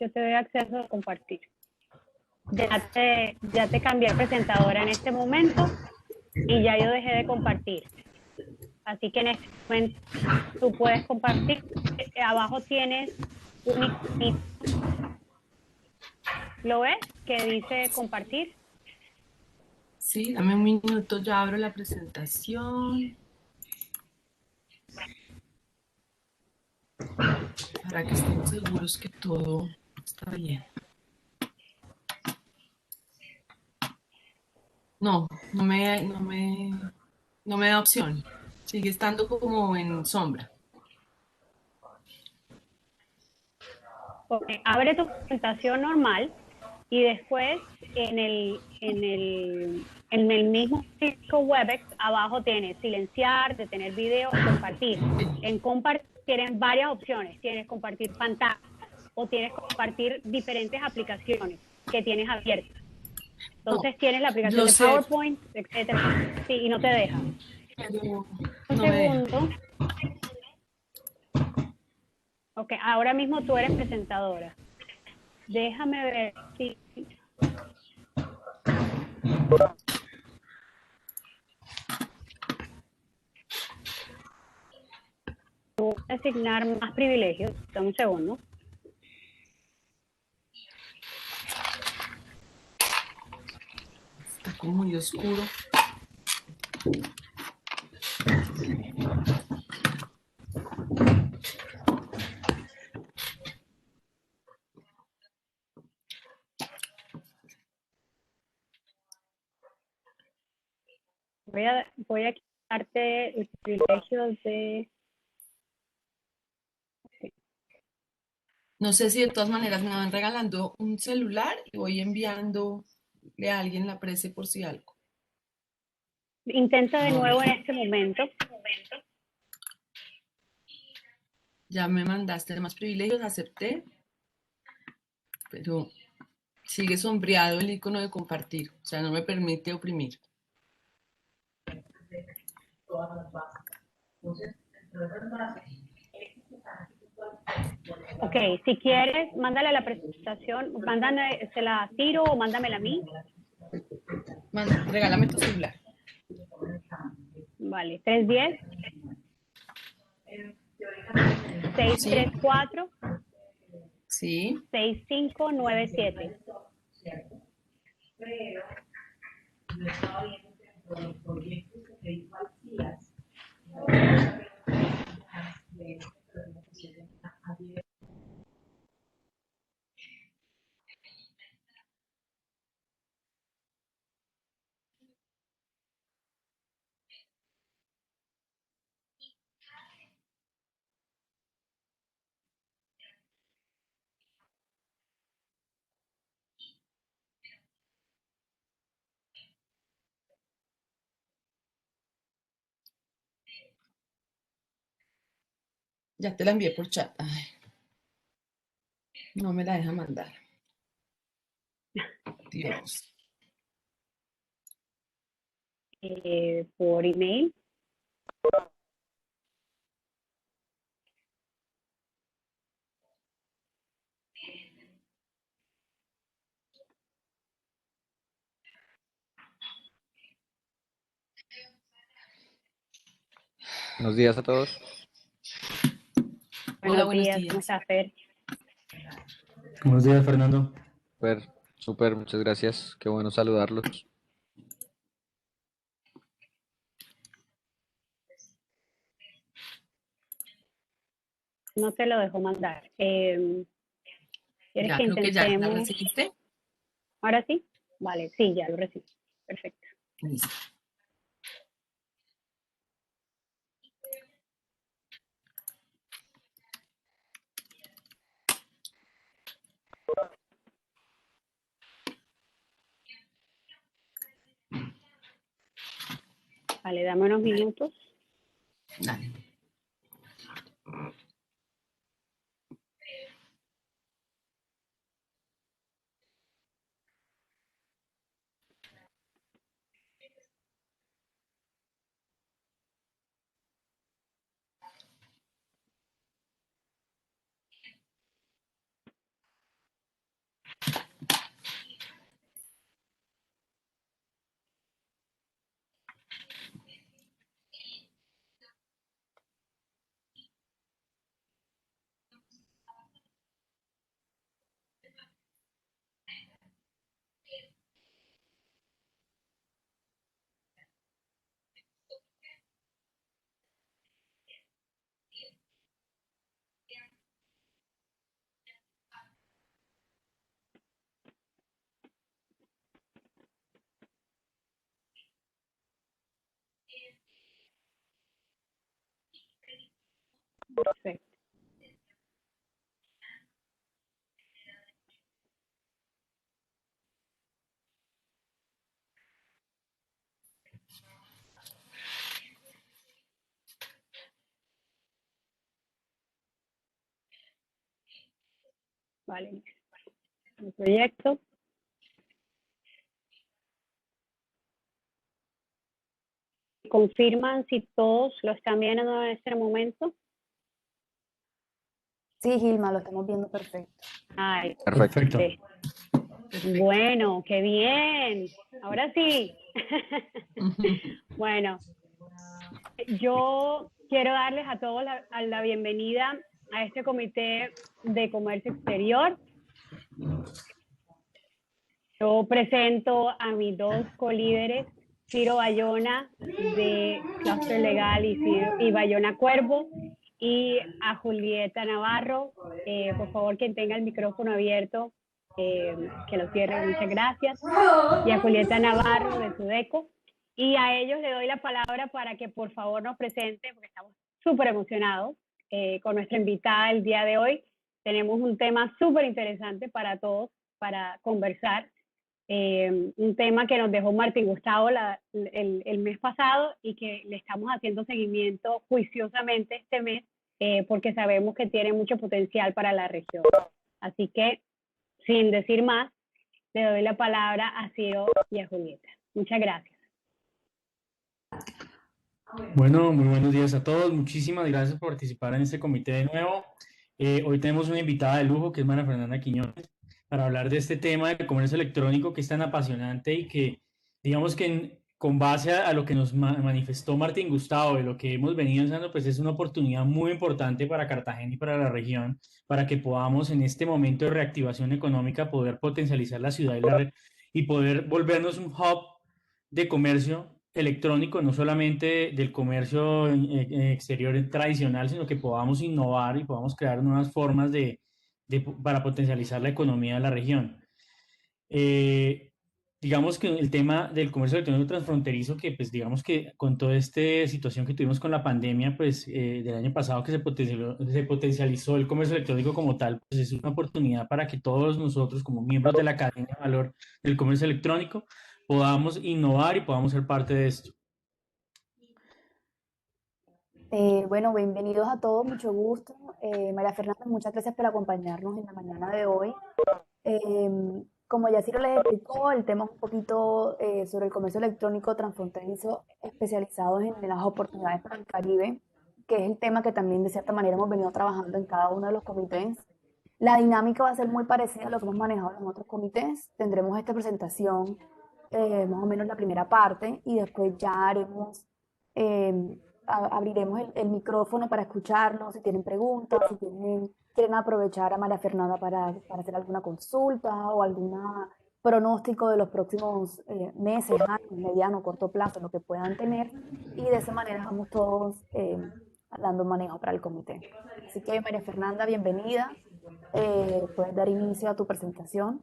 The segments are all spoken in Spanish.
Yo te doy acceso a compartir. Ya te cambié a presentadora en este momento y ya yo dejé de compartir. Así que en este momento tú puedes compartir. Abajo tienes un iconito. ¿Lo ves? Que dice compartir. Sí, dame un minuto, ya abro la presentación para que estemos seguros que todo está bien. No, no me da opción. Sigue estando como en sombra. Okay. Abre tu presentación normal y después en el mismo Webex abajo tienes silenciar, detener video, compartir. En compartir tienes varias opciones. Tienes compartir pantalla o tienes compartir diferentes aplicaciones que tienes abiertas. No, Entonces tienes la aplicación yo de sé, PowerPoint, etcétera. Sí, y no te deja. pero Un no me deja. segundo. Ok, ahora mismo tú eres presentadora. Déjame ver si puedo asignar más privilegios. Dame un segundo. Está como muy oscuro. Voy a quitarte el privilegio de... No sé si de todas maneras me van regalando un celular y voy enviándole a alguien la prese por si algo. Intenta de No, nuevo en este momento. ya me mandaste más privilegios, acepté, pero sigue sombreado el icono de compartir, o sea, no me permite oprimir. Ok, si quieres, mándale la presentación, mándame, se la tiro o mándamela a mí. Regálame tu celular. Vale, 310 Sí, 634 sí. 6597. Ya te la envié por chat. Ay, no me la deja mandar. Dios. Por email. Buenos días a todos. Hola, Buenos buenos días, ¿cómo días. estás, Fer? Buenos días, Fernando. Súper, súper, muchas gracias. Qué bueno saludarlos. No te lo dejo mandar. ¿Quieres Ya, que creo que ya la intentemos? recibiste. ¿Ahora sí? Vale, sí, ya lo recibí. Perfecto. Listo. Vale, dame unos minutos. Dale. Perfecto. Vale, el proyecto. ¿Confirman si todos lo están viendo en este momento? Sí, Gilma, lo estamos viendo perfecto. Ay, Perfecto. sí. Bueno, qué bien. Ahora sí. Bueno, yo quiero darles a todos la bienvenida a este Comité de Comercio Exterior. Yo presento a mis dos colíderes, Ciro Bayona de Cluster Legal y Bayona Cuervo, y a Julieta Navarro. Por favor, quien tenga el micrófono abierto, que lo cierre, muchas gracias. Y a Julieta Navarro de Sudeco. Y a ellos le doy la palabra para que por favor nos presenten, porque estamos súper emocionados con nuestra invitada el día de hoy. Tenemos un tema súper interesante para todos, para conversar. Un tema que nos dejó Martín Gustavo el mes pasado y que le estamos haciendo seguimiento juiciosamente este mes porque sabemos que tiene mucho potencial para la región. Así que, sin decir más, le doy la palabra a Ciro y a Julieta. Muchas gracias. Bueno, muy buenos días a todos. Muchísimas gracias por participar en este comité de nuevo. Hoy tenemos una invitada de lujo que es María Fernanda Quiñones para hablar de este tema del comercio electrónico que es tan apasionante y que, digamos que con base a lo que nos manifestó Martín Gustavo, de lo que hemos venido usando, pues es una oportunidad muy importante para Cartagena y para la región, para que podamos en este momento de reactivación económica poder potencializar la ciudad y poder volvernos un hub de comercio electrónico, no solamente del comercio exterior tradicional, sino que podamos innovar y podamos crear nuevas formas para potencializar la economía de la región. Digamos que el tema del comercio electrónico transfronterizo, que pues digamos que con toda esta situación que tuvimos con la pandemia, pues del año pasado que se potencializó el comercio electrónico como tal, pues es una oportunidad para que todos nosotros como miembros de la cadena de valor del comercio electrónico podamos innovar y podamos ser parte de esto. Bueno, bienvenidos a todos, mucho gusto. María Fernanda, muchas gracias por acompañarnos en la mañana de hoy. Como ya Ciro les explicó, el tema es un poquito sobre el comercio electrónico transfronterizo especializados en las oportunidades para el Caribe, que es el tema que también de cierta manera hemos venido trabajando en cada uno de los comités. La dinámica va a ser muy parecida a lo que hemos manejado en otros comités. Tendremos esta presentación, más o menos la primera parte, y después ya haremos, abriremos el micrófono para escucharnos, si tienen preguntas, si quieren aprovechar a María Fernanda para hacer alguna consulta o algún pronóstico de los próximos meses, años, mediano, corto plazo, lo que puedan tener, y de esa manera vamos todos dando manejo para el comité. Así que María Fernanda, bienvenida. Puedes dar inicio a tu presentación.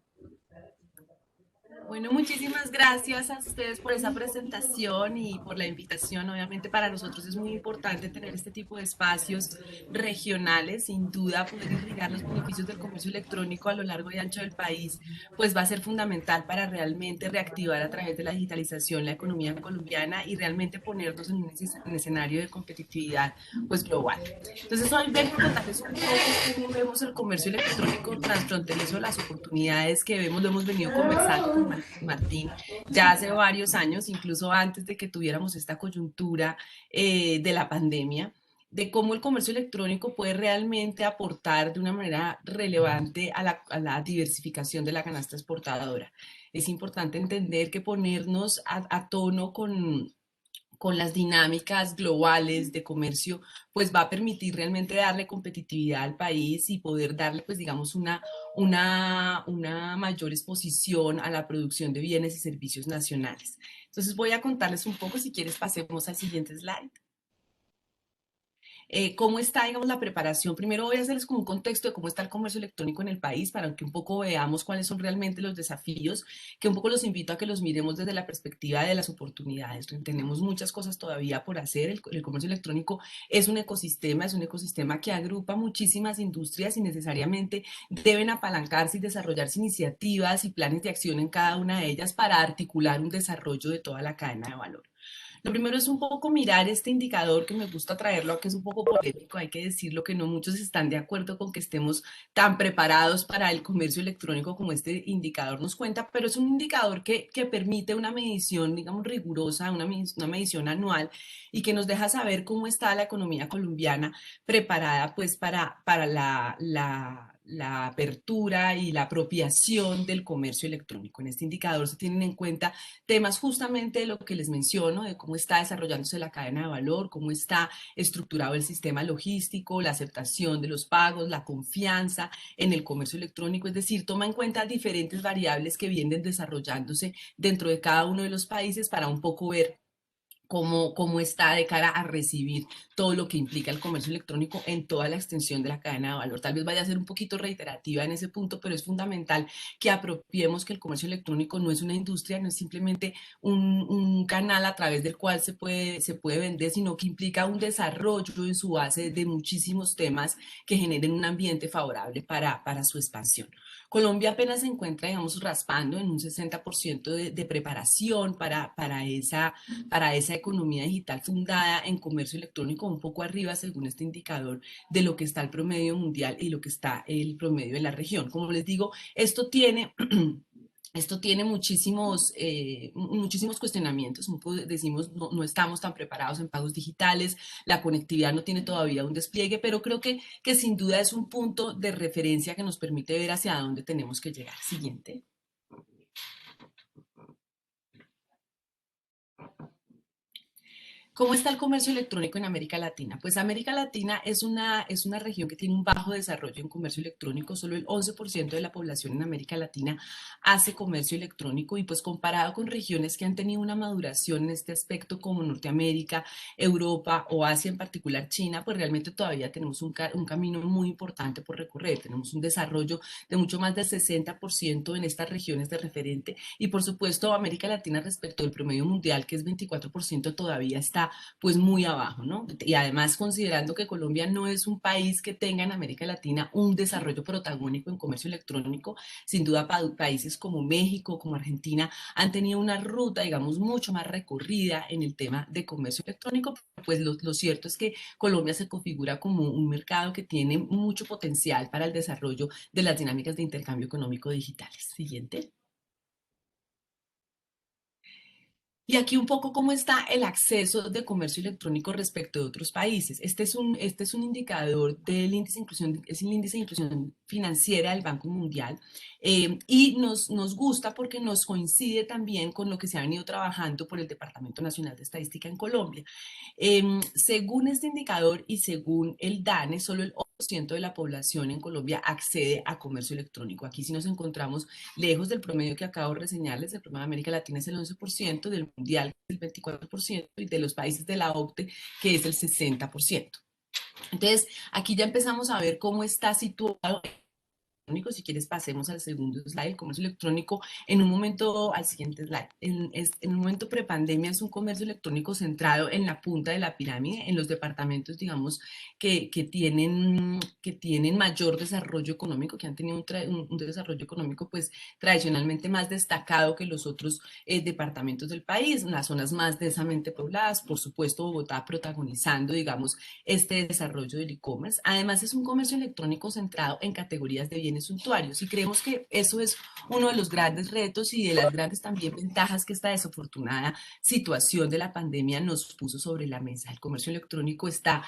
Bueno, muchísimas gracias a ustedes por esa presentación y por la invitación. Obviamente para nosotros es muy importante tener este tipo de espacios regionales. Sin duda, poder irrigar los beneficios del comercio electrónico a lo largo y ancho del país, pues va a ser fundamental para realmente reactivar a través de la digitalización la economía colombiana y realmente ponernos en un escenario de competitividad pues global. Entonces hoy vengo a contarles un poco cómo vemos el comercio electrónico transfronterizo, las oportunidades que vemos, lo hemos venido conversando con Martín ya hace varios años, incluso antes de que tuviéramos esta coyuntura de la pandemia, de cómo el comercio electrónico puede realmente aportar de una manera relevante a la diversificación de la canasta exportadora. Es importante entender que ponernos a tono con las dinámicas globales de comercio, pues va a permitir realmente darle competitividad al país y poder darle, pues digamos, una mayor exposición a la producción de bienes y servicios nacionales. Entonces voy a contarles un poco, si quieres pasemos al siguiente slide. ¿Cómo está, digamos, la preparación? Primero voy a hacerles como un contexto de cómo está el comercio electrónico en el país para que un poco veamos cuáles son realmente los desafíos, que un poco los invito a que los miremos desde la perspectiva de las oportunidades. Tenemos muchas cosas todavía por hacer. El comercio electrónico es un ecosistema que agrupa muchísimas industrias y necesariamente deben apalancarse y desarrollarse iniciativas y planes de acción en cada una de ellas para articular un desarrollo de toda la cadena de valor. Lo primero es un poco mirar este indicador que me gusta traerlo, que es un poco polémico, hay que decirlo que no muchos están de acuerdo con que estemos tan preparados para el comercio electrónico como este indicador nos cuenta, pero es un indicador que permite una medición, digamos, rigurosa, una medición anual y que nos deja saber cómo está la economía colombiana preparada pues para la apertura y la apropiación del comercio electrónico. En este indicador se tienen en cuenta temas justamente de lo que les menciono, de cómo está desarrollándose la cadena de valor, cómo está estructurado el sistema logístico, la aceptación de los pagos, la confianza en el comercio electrónico, es decir, toma en cuenta diferentes variables que vienen desarrollándose dentro de cada uno de los países para un poco ver cómo está de cara a recibir todo lo que implica el comercio electrónico en toda la extensión de la cadena de valor. Tal vez vaya a ser un poquito reiterativa en ese punto, pero es fundamental que apropiemos que el comercio electrónico no es una industria, no es simplemente un canal a través del cual se puede vender, sino que implica un desarrollo en su base de muchísimos temas que generen un ambiente favorable para su expansión. Colombia apenas se encuentra, digamos, raspando en un 60% de preparación para esa economía digital fundada en comercio electrónico, un poco arriba según este indicador de lo que está el promedio mundial y lo que está el promedio de la región. Como les digo, esto tiene muchísimos cuestionamientos. Decimos, no estamos tan preparados en pagos digitales, la conectividad no tiene todavía un despliegue, pero creo que sin duda es un punto de referencia que nos permite ver hacia dónde tenemos que llegar. Siguiente. ¿Cómo está el comercio electrónico en América Latina? Pues América Latina es una región que tiene un bajo desarrollo en comercio electrónico. Solo el 11% de la población en América Latina hace comercio electrónico y pues comparado con regiones que han tenido una maduración en este aspecto como Norteamérica, Europa o Asia, en particular China, pues realmente todavía tenemos un camino muy importante por recorrer. Tenemos un desarrollo de mucho más del 60% en estas regiones de referente y por supuesto América Latina respecto al promedio mundial, que es 24%, todavía está pues muy abajo, ¿no? Y además considerando que Colombia no es un país que tenga en América Latina un desarrollo protagónico en comercio electrónico, sin duda países como México, como Argentina, han tenido una ruta, digamos, mucho más recorrida en el tema de comercio electrónico, pues lo cierto es que Colombia se configura como un mercado que tiene mucho potencial para el desarrollo de las dinámicas de intercambio económico digitales. Siguiente. Y aquí un poco cómo está el acceso de comercio electrónico respecto de otros países. Este es un indicador del índice de inclusión, es el índice de inclusión financiera del Banco Mundial y nos gusta porque nos coincide también con lo que se ha venido trabajando por el Departamento Nacional de Estadística en Colombia. Según este indicador y según el DANE, solo el 8% de la población en Colombia accede a comercio electrónico. Aquí sí nos encontramos lejos del promedio que acabo de reseñarles. El promedio de América Latina es el 11%, del mundial es el 24% y de los países de la OCDE que es el 60%. Entonces, aquí ya empezamos a ver cómo está situado. Si quieres pasemos al segundo slide. El comercio electrónico en un momento, al siguiente slide, en un momento prepandemia es un comercio electrónico centrado en la punta de la pirámide, en los departamentos, digamos, que tienen mayor desarrollo económico, que han tenido un desarrollo económico pues tradicionalmente más destacado que los otros departamentos del país, en las zonas más densamente pobladas, por supuesto Bogotá protagonizando, digamos, este desarrollo del e-commerce. Además es un comercio electrónico centrado en categorías de bienes suntuarios y creemos que eso es uno de los grandes retos y de las grandes también ventajas que esta desafortunada situación de la pandemia nos puso sobre la mesa. El comercio electrónico está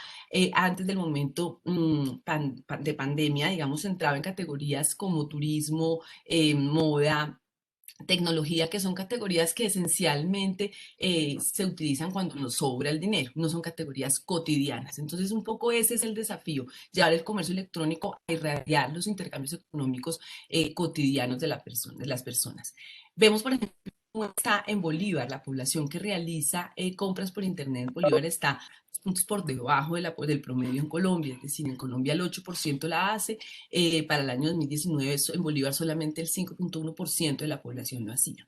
antes del momento de pandemia, digamos, centrado en categorías como turismo, moda, tecnología, que son categorías que esencialmente se utilizan cuando nos sobra el dinero, no son categorías cotidianas. Entonces, un poco ese es el desafío, llevar el comercio electrónico a irradiar los intercambios económicos cotidianos de las personas. Vemos, por ejemplo, cómo está en Bolívar, la población que realiza compras por internet en Bolívar está puntos por debajo del promedio en Colombia, es decir, en Colombia el 8% la hace, para el año 2019 en Bolívar solamente el 5.1% de la población lo hacía.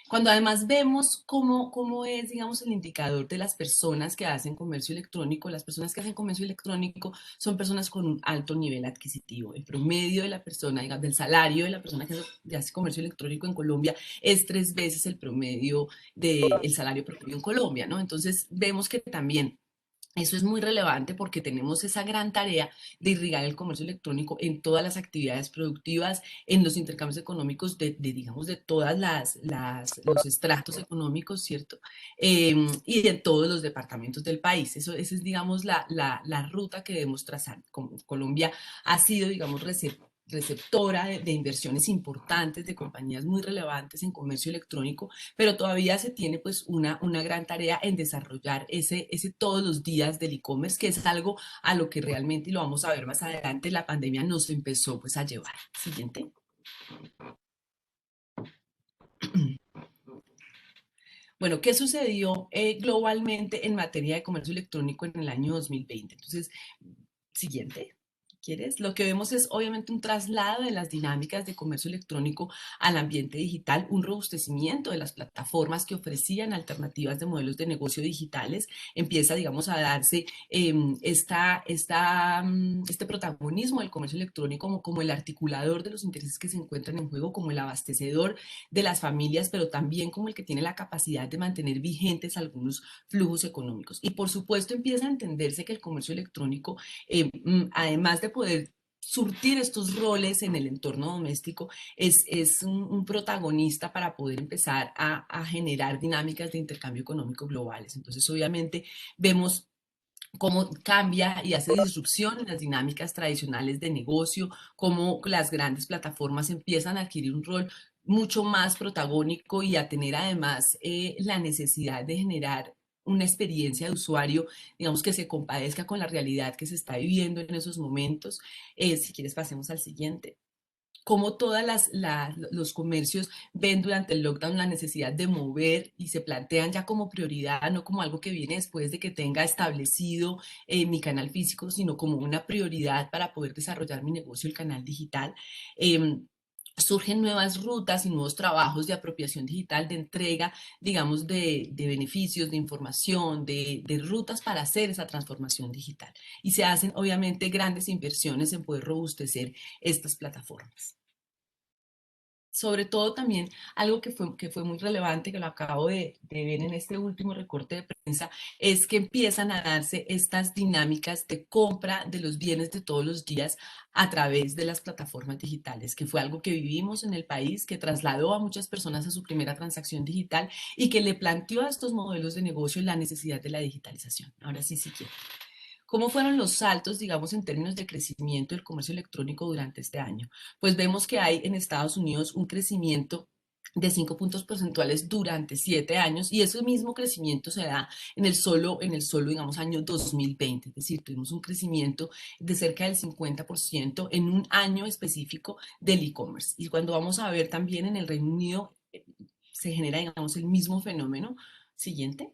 Cuando además vemos cómo es, digamos, el indicador de las personas que hacen comercio electrónico, las personas que hacen comercio electrónico son personas con un alto nivel adquisitivo. El promedio de la persona, digamos, del salario de la persona que hace comercio electrónico en Colombia es 3 veces el promedio del salario promedio en Colombia, ¿no? Entonces vemos que también eso es muy relevante porque tenemos esa gran tarea de irrigar el comercio electrónico en todas las actividades productivas, en los intercambios económicos digamos, de todas los estratos económicos, ¿cierto? Y en todos los departamentos del país. Esa es, digamos, la ruta que debemos trazar. Colombia ha sido, digamos, receptora de inversiones importantes de compañías muy relevantes en comercio electrónico, pero todavía se tiene pues una gran tarea en desarrollar ese todos los días del e-commerce, que es algo a lo que realmente, y lo vamos a ver más adelante, la pandemia nos empezó pues a llevar. Siguiente. Bueno, ¿qué sucedió globalmente en materia de comercio electrónico en el año 2020? Entonces, siguiente. ¿Quieres? Lo que vemos es obviamente un traslado de las dinámicas de comercio electrónico al ambiente digital, un robustecimiento de las plataformas que ofrecían alternativas de modelos de negocio digitales. Empieza, digamos, a darse este protagonismo del comercio electrónico como el articulador de los intereses que se encuentran en juego, como el abastecedor de las familias, pero también como el que tiene la capacidad de mantener vigentes algunos flujos económicos. Y por supuesto empieza a entenderse que el comercio electrónico, además de poder surtir estos roles en el entorno doméstico, es un protagonista para poder empezar a generar dinámicas de intercambio económico globales. Entonces, obviamente, vemos cómo cambia y hace disrupción en las dinámicas tradicionales de negocio, cómo las grandes plataformas empiezan a adquirir un rol mucho más protagónico y a tener además la necesidad de generar una experiencia de usuario, digamos, que se compadezca con la realidad que se está viviendo en esos momentos. Si quieres, pasemos al siguiente. Cómo todos los comercios ven durante el lockdown la necesidad de mover y se plantean ya como prioridad, no como algo que viene después de que tenga establecido mi canal físico, sino como una prioridad para poder desarrollar mi negocio, el canal digital. Surgen nuevas rutas y nuevos trabajos de apropiación digital, de entrega, digamos, de beneficios, de información, de rutas para hacer esa transformación digital. Y se hacen, obviamente, grandes inversiones en poder robustecer estas plataformas. Sobre todo también algo que fue muy relevante, que lo acabo de ver en este último recorte de prensa, es que empiezan a darse estas dinámicas de compra de los bienes de todos los días a través de las plataformas digitales, que fue algo que vivimos en el país, que trasladó a muchas personas a su primera transacción digital y que le planteó a estos modelos de negocio la necesidad de la digitalización. Ahora sí, sí quiero. ¿Cómo fueron los saltos, digamos, en términos de crecimiento del comercio electrónico durante este año? Pues vemos que hay en Estados Unidos un crecimiento de 5 puntos porcentuales durante 7 años, y ese mismo crecimiento se da en el solo, digamos, año 2020, es decir, tuvimos un crecimiento de cerca del 50% en un año específico del e-commerce. Y cuando vamos a ver también en el Reino Unido, se genera, digamos, el mismo fenómeno. Siguiente.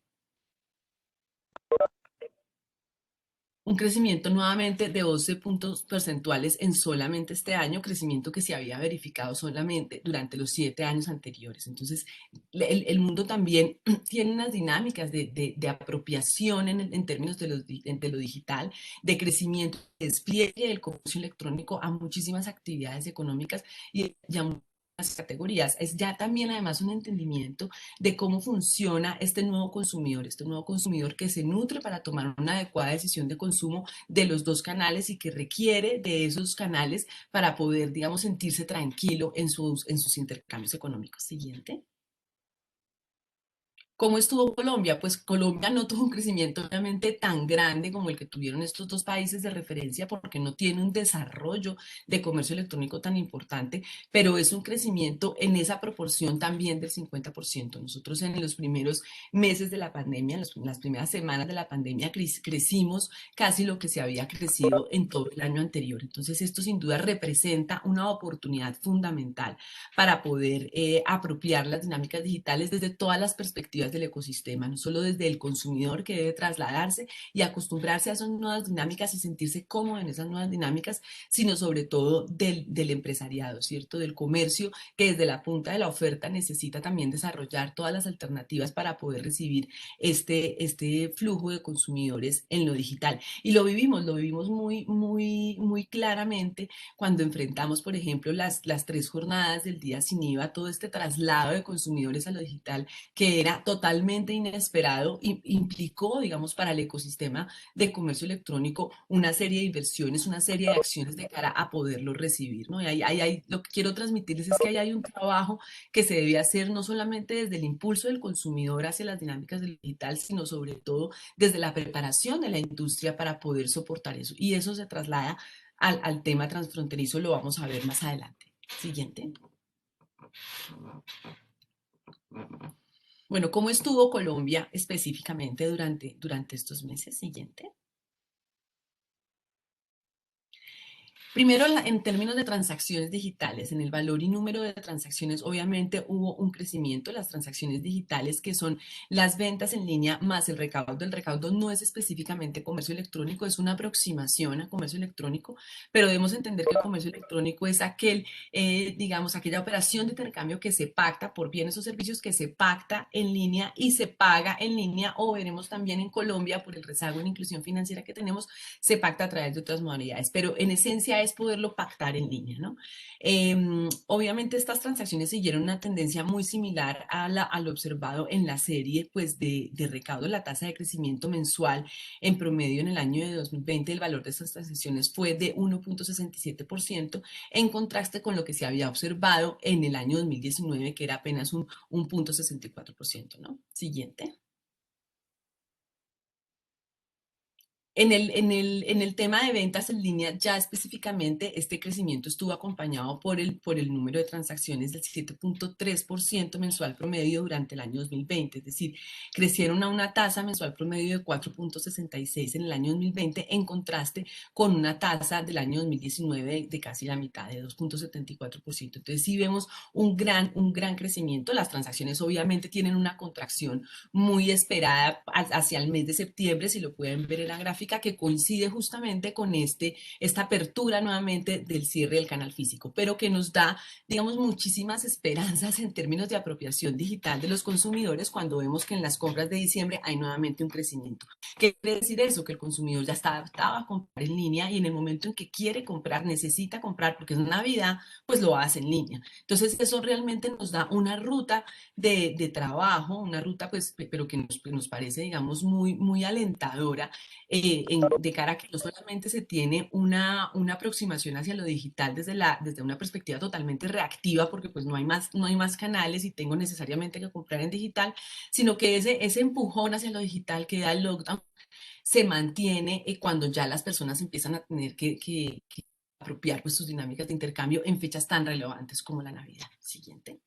Un crecimiento nuevamente de 12 puntos porcentuales en solamente este año, crecimiento que se había verificado solamente durante los 7 años anteriores. Entonces, el mundo también tiene unas dinámicas de apropiación en términos de lo digital, de crecimiento, de despliegue del comercio electrónico a muchísimas actividades económicas y a las categorías. Es ya también además un entendimiento de cómo funciona este nuevo consumidor que se nutre para tomar una adecuada decisión de consumo de los dos canales y que requiere de esos canales para poder, digamos, sentirse tranquilo en sus intercambios económicos. Siguiente. ¿Cómo estuvo Colombia? Pues Colombia no tuvo un crecimiento obviamente tan grande como el que tuvieron estos dos países de referencia porque no tiene un desarrollo de comercio electrónico tan importante, pero es un crecimiento en esa proporción también del 50%. Nosotros en los primeros meses de la pandemia, en las primeras semanas de la pandemia, crecimos casi lo que se había crecido en todo el año anterior. Entonces esto sin duda representa una oportunidad fundamental para poder apropiar las dinámicas digitales desde todas las perspectivas expectativas del ecosistema, no solo desde el consumidor que debe trasladarse y acostumbrarse a esas nuevas dinámicas y sentirse cómodo en esas nuevas dinámicas, sino sobre todo del empresariado, ¿cierto? Del comercio que desde la punta de la oferta necesita también desarrollar todas las alternativas para poder recibir este flujo de consumidores en lo digital. Y lo vivimos muy claramente cuando enfrentamos, por ejemplo, las 3 jornadas del día sin IVA, todo este traslado de consumidores a lo digital que era totalmente inesperado y implicó, digamos, para el ecosistema de comercio electrónico una serie de inversiones, una serie de acciones de cara a poderlo recibir, ¿no? Y lo que quiero transmitirles es que ahí hay un trabajo que se debe hacer no solamente desde el impulso del consumidor hacia las dinámicas del digital, sino sobre todo desde la preparación de la industria para poder soportar eso. Y eso se traslada al tema transfronterizo, lo vamos a ver más adelante. Siguiente. Bueno, ¿cómo estuvo Colombia específicamente durante estos meses? Siguiente. Primero, en términos de transacciones digitales, en el valor y número de transacciones, obviamente hubo un crecimiento. Las transacciones digitales, que son las ventas en línea más el recaudo. El recaudo no es específicamente comercio electrónico, es una aproximación a comercio electrónico, pero debemos entender que el comercio electrónico es digamos, aquella operación de intercambio que se pacta por bienes o servicios, que se pacta en línea y se paga en línea, o veremos también en Colombia, por el rezago en inclusión financiera que tenemos, se pacta a través de otras modalidades, pero en esencia es poderlo pactar en línea, ¿no? Obviamente estas transacciones siguieron una tendencia muy similar a lo observado en la serie pues, de recaudo. La tasa de crecimiento mensual en promedio en el año de 2020, el valor de estas transacciones fue de 1.67%, en contraste con lo que se había observado en el año 2019, que era apenas un 0.64%, ¿no? Siguiente. En el tema de ventas en línea, ya específicamente, este crecimiento estuvo acompañado por el número de transacciones del 7.3% mensual promedio durante el año 2020, es decir, crecieron a una tasa mensual promedio de 4.66 en el año 2020, en contraste con una tasa del año 2019 de casi la mitad, de 2.74%. Entonces, sí vemos un gran crecimiento. Las transacciones obviamente tienen una contracción muy esperada hacia el mes de septiembre, si lo pueden ver en la gráfica, que coincide justamente con esta apertura nuevamente del cierre del canal físico, pero que nos da, digamos, muchísimas esperanzas en términos de apropiación digital de los consumidores cuando vemos que en las compras de diciembre hay nuevamente un crecimiento. ¿Qué quiere decir eso? Que el consumidor ya está adaptado a comprar en línea y en el momento en que quiere comprar, necesita comprar porque es Navidad, pues lo hace en línea. Entonces eso realmente nos da una ruta de trabajo, una ruta pues, pero que nos parece, digamos, muy alentadora, de cara a que no solamente se tiene una aproximación hacia lo digital desde una perspectiva totalmente reactiva, porque pues no hay más canales y tengo necesariamente que comprar en digital, sino que ese empujón hacia lo digital que da el lockdown se mantiene cuando ya las personas empiezan a tener que apropiar pues, sus dinámicas de intercambio en fechas tan relevantes como la Navidad. Siguiente.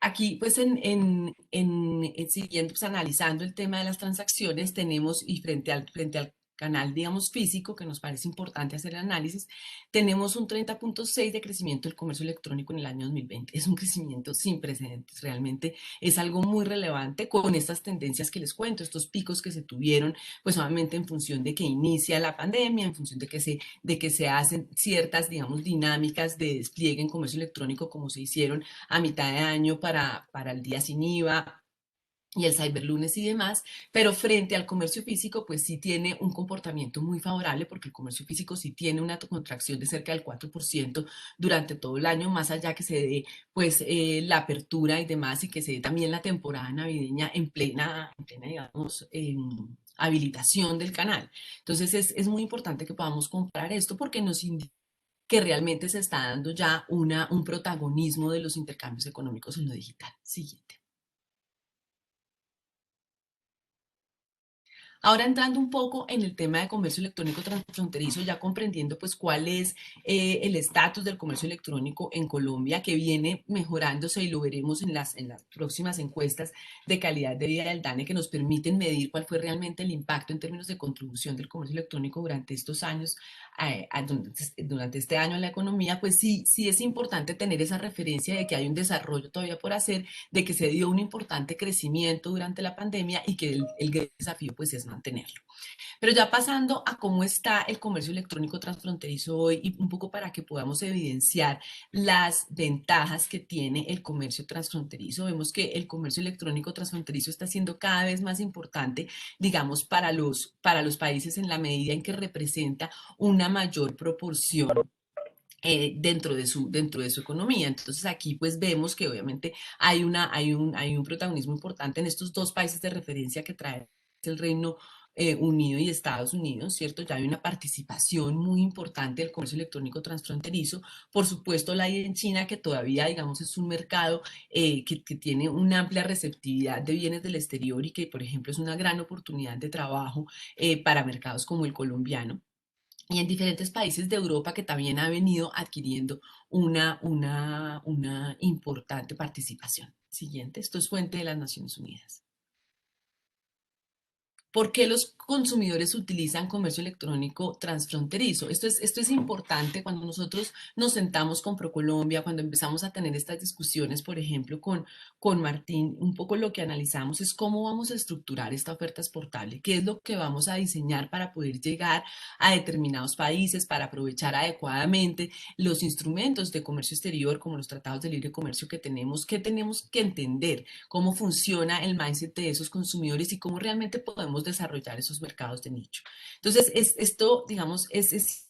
Aquí, pues, siguiendo, pues, analizando el tema de las transacciones, tenemos, y frente al canal, digamos, físico, que nos parece importante hacer el análisis, tenemos un 30.6 de crecimiento del comercio electrónico en el año 2020. Es un crecimiento sin precedentes, realmente es algo muy relevante con estas tendencias que les cuento, estos picos que se tuvieron, pues, obviamente en función de que inicia la pandemia, en función de que se hacen ciertas, digamos, dinámicas de despliegue en comercio electrónico como se hicieron a mitad de año para el día sin IVA y el Cyberlunes y demás, pero frente al comercio físico, pues sí tiene un comportamiento muy favorable, porque el comercio físico sí tiene una contracción de cerca del 4% durante todo el año, más allá que se dé pues la apertura y demás, y que se dé también la temporada navideña en plena digamos, habilitación del canal. Entonces es muy importante que podamos comprar esto porque nos indica que realmente se está dando ya un protagonismo de los intercambios económicos en lo digital. Siguiente. Ahora entrando un poco en el tema de comercio electrónico transfronterizo, ya comprendiendo pues cuál es el estatus del comercio electrónico en Colombia, que viene mejorándose y lo veremos en las próximas encuestas de calidad de vida del DANE que nos permiten medir cuál fue realmente el impacto en términos de contribución del comercio electrónico durante estos años, durante este año en la economía, pues sí es importante tener esa referencia de que hay un desarrollo todavía por hacer, de que se dio un importante crecimiento durante la pandemia y que el gran desafío pues es mantenerlo. Pero ya pasando a cómo está el comercio electrónico transfronterizo hoy y un poco para que podamos evidenciar las ventajas que tiene el comercio transfronterizo, vemos que el comercio electrónico transfronterizo está siendo cada vez más importante, digamos, para los países en la medida en que representa una mayor proporción dentro de su economía. Entonces aquí pues vemos que obviamente hay un protagonismo importante en estos dos países de referencia que trae el Reino Unido y Estados Unidos, ¿cierto? Ya hay una participación muy importante del comercio electrónico transfronterizo. Por supuesto, la hay en China, que todavía, digamos, es un mercado que tiene una amplia receptividad de bienes del exterior y que, por ejemplo, es una gran oportunidad de trabajo para mercados como el colombiano y en diferentes países de Europa que también ha venido adquiriendo una importante participación. Siguiente, esto es fuente de las Naciones Unidas. ¿Por qué los consumidores utilizan comercio electrónico transfronterizo? Esto es importante cuando nosotros nos sentamos con ProColombia, cuando empezamos a tener estas discusiones, por ejemplo, con Martín, un poco lo que analizamos es cómo vamos a estructurar esta oferta exportable, qué es lo que vamos a diseñar para poder llegar a determinados países, para aprovechar adecuadamente los instrumentos de comercio exterior, como los tratados de libre comercio que tenemos que entender, cómo funciona el mindset de esos consumidores y cómo realmente podemos desarrollar esos mercados de nicho. Entonces, esto, digamos, es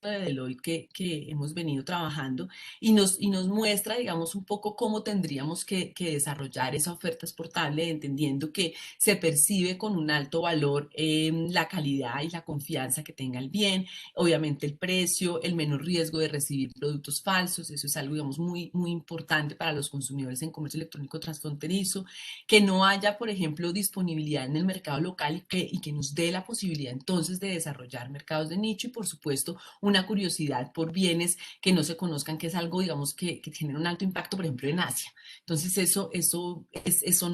de Deloitte que hemos venido trabajando y nos muestra, digamos, un poco cómo tendríamos que desarrollar esa oferta exportable, entendiendo que se percibe con un alto valor la calidad y la confianza que tenga el bien, obviamente el precio, el menor riesgo de recibir productos falsos, eso es algo, digamos, muy importante para los consumidores en comercio electrónico transfronterizo, que no haya, por ejemplo, disponibilidad en el mercado local y que nos dé la posibilidad entonces de desarrollar mercados de nicho y, por supuesto, una curiosidad por bienes que no se conozcan, que es algo, digamos, que genera un alto impacto, por ejemplo, en Asia. Entonces,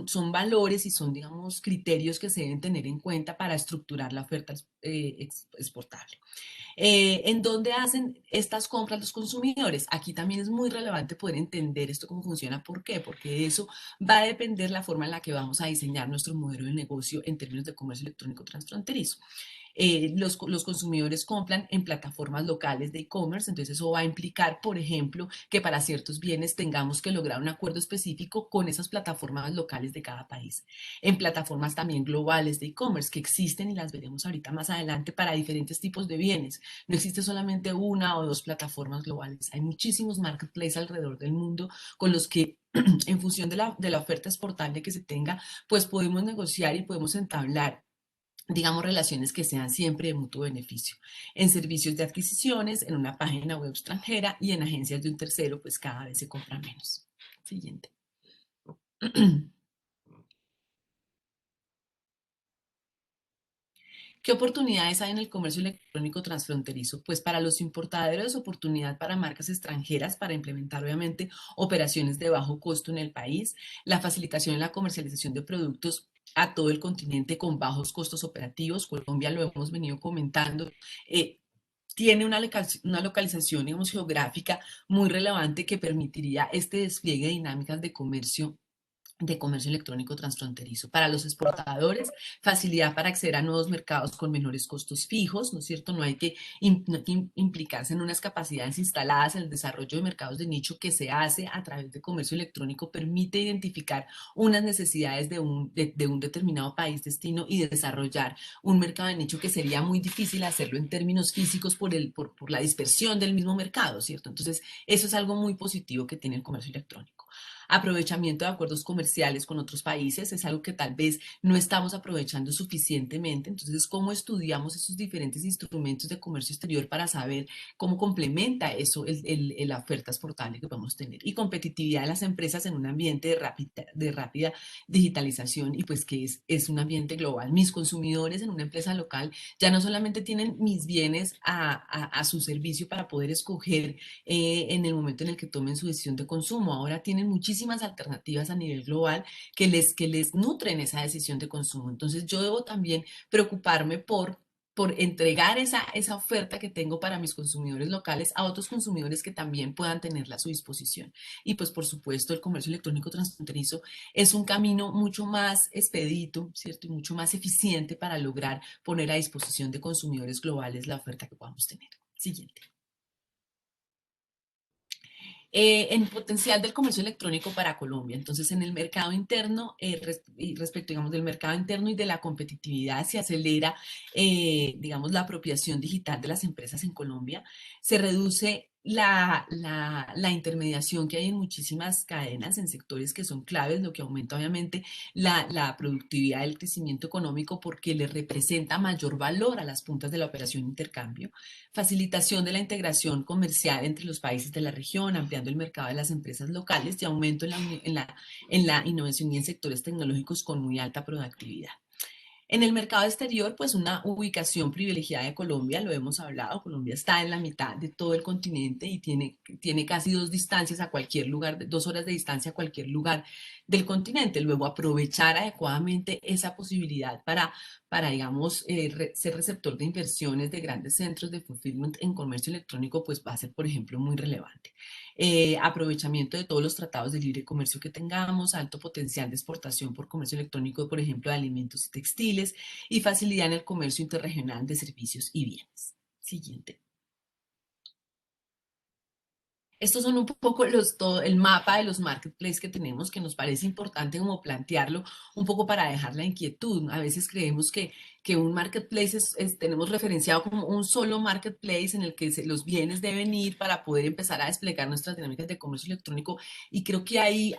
son valores y son, digamos, criterios que se deben tener en cuenta para estructurar la oferta exportable. ¿En dónde hacen estas compras los consumidores? Aquí también es muy relevante poder entender esto cómo funciona. ¿Por qué? Porque de eso va a depender la forma en la que vamos a diseñar nuestro modelo de negocio en términos de comercio electrónico transfronterizo. Los consumidores compran en plataformas locales de e-commerce, entonces eso va a implicar, por ejemplo, que para ciertos bienes tengamos que lograr un acuerdo específico con esas plataformas locales de cada país. En plataformas también globales de e-commerce que existen y las veremos ahorita más adelante para diferentes tipos de bienes. No existe solamente una o dos plataformas globales, hay muchísimos marketplaces alrededor del mundo con los que en función de la oferta exportable que se tenga, pues podemos negociar y podemos entablar, digamos, relaciones que sean siempre de mutuo beneficio. En servicios de adquisiciones, en una página web extranjera y en agencias de un tercero, pues cada vez se compra menos. Siguiente. ¿Qué oportunidades hay en el comercio electrónico transfronterizo? Pues para los importadores, oportunidad para marcas extranjeras para implementar obviamente operaciones de bajo costo en el país, la facilitación en la comercialización de productos a todo el continente con bajos costos operativos. Colombia, lo hemos venido comentando, tiene una localización, digamos, geográfica muy relevante que permitiría este despliegue de dinámicas de comercio electrónico transfronterizo. Para los exportadores, facilidad para acceder a nuevos mercados con menores costos fijos, ¿no es cierto? No hay que implicarse en unas capacidades instaladas. El desarrollo de mercados de nicho que se hace a través de comercio electrónico permite identificar unas necesidades de un determinado país destino y de desarrollar un mercado de nicho que sería muy difícil hacerlo en términos físicos por la dispersión del mismo mercado, ¿cierto? Entonces, eso es algo muy positivo que tiene el comercio electrónico. aprovechamiento de acuerdos comerciales con otros países, es algo que tal vez no estamos aprovechando suficientemente. Entonces, ¿cómo estudiamos esos diferentes instrumentos de comercio exterior para saber cómo complementa eso la oferta exportable que podemos tener? Y competitividad de las empresas en un ambiente de rápida digitalización y pues que es un ambiente global. Mis consumidores en una empresa local ya no solamente tienen mis bienes a su servicio para poder escoger en el momento en el que tomen su decisión de consumo, ahora tienen muchísimas alternativas a nivel global que les nutren esa decisión de consumo. Entonces yo debo también preocuparme por entregar esa oferta que tengo para mis consumidores locales a otros consumidores que también puedan tenerla a su disposición. Y pues por supuesto el comercio electrónico transfronterizo es un camino mucho más expedito, ¿cierto? Y mucho más eficiente para lograr poner a disposición de consumidores globales la oferta que podamos tener. Siguiente. En potencial del comercio electrónico para Colombia. Entonces, en el mercado interno, respecto, digamos, del mercado interno y de la competitividad, se acelera, digamos, la apropiación digital de las empresas en Colombia, se reduce la intermediación que hay en muchísimas cadenas, en sectores que son claves, lo que aumenta obviamente la productividad, el crecimiento económico, porque le representa mayor valor a las puntas de la operación de intercambio. Facilitación de la integración comercial entre los países de la región, ampliando el mercado de las empresas locales y aumento en la innovación y en sectores tecnológicos con muy alta productividad. En el mercado exterior, pues una ubicación privilegiada de Colombia, lo hemos hablado, Colombia está en la mitad de todo el continente y tiene casi 2 distancias a cualquier lugar, 2 horas de distancia a cualquier lugar del continente. Luego, aprovechar adecuadamente esa posibilidad para digamos, ser receptor de inversiones de grandes centros de fulfillment en comercio electrónico, pues va a ser, por ejemplo, muy relevante. Aprovechamiento de todos los tratados de libre comercio que tengamos, alto potencial de exportación por comercio electrónico, por ejemplo, de alimentos y textiles, y facilidad en el comercio interregional de servicios y bienes. Siguiente. Estos son un poco todo el mapa de los marketplaces que tenemos, que nos parece importante como plantearlo un poco para dejar la inquietud. A veces creemos que un marketplace tenemos referenciado como un solo marketplace en el que los bienes deben ir para poder empezar a desplegar nuestras dinámicas de comercio electrónico, y creo que hay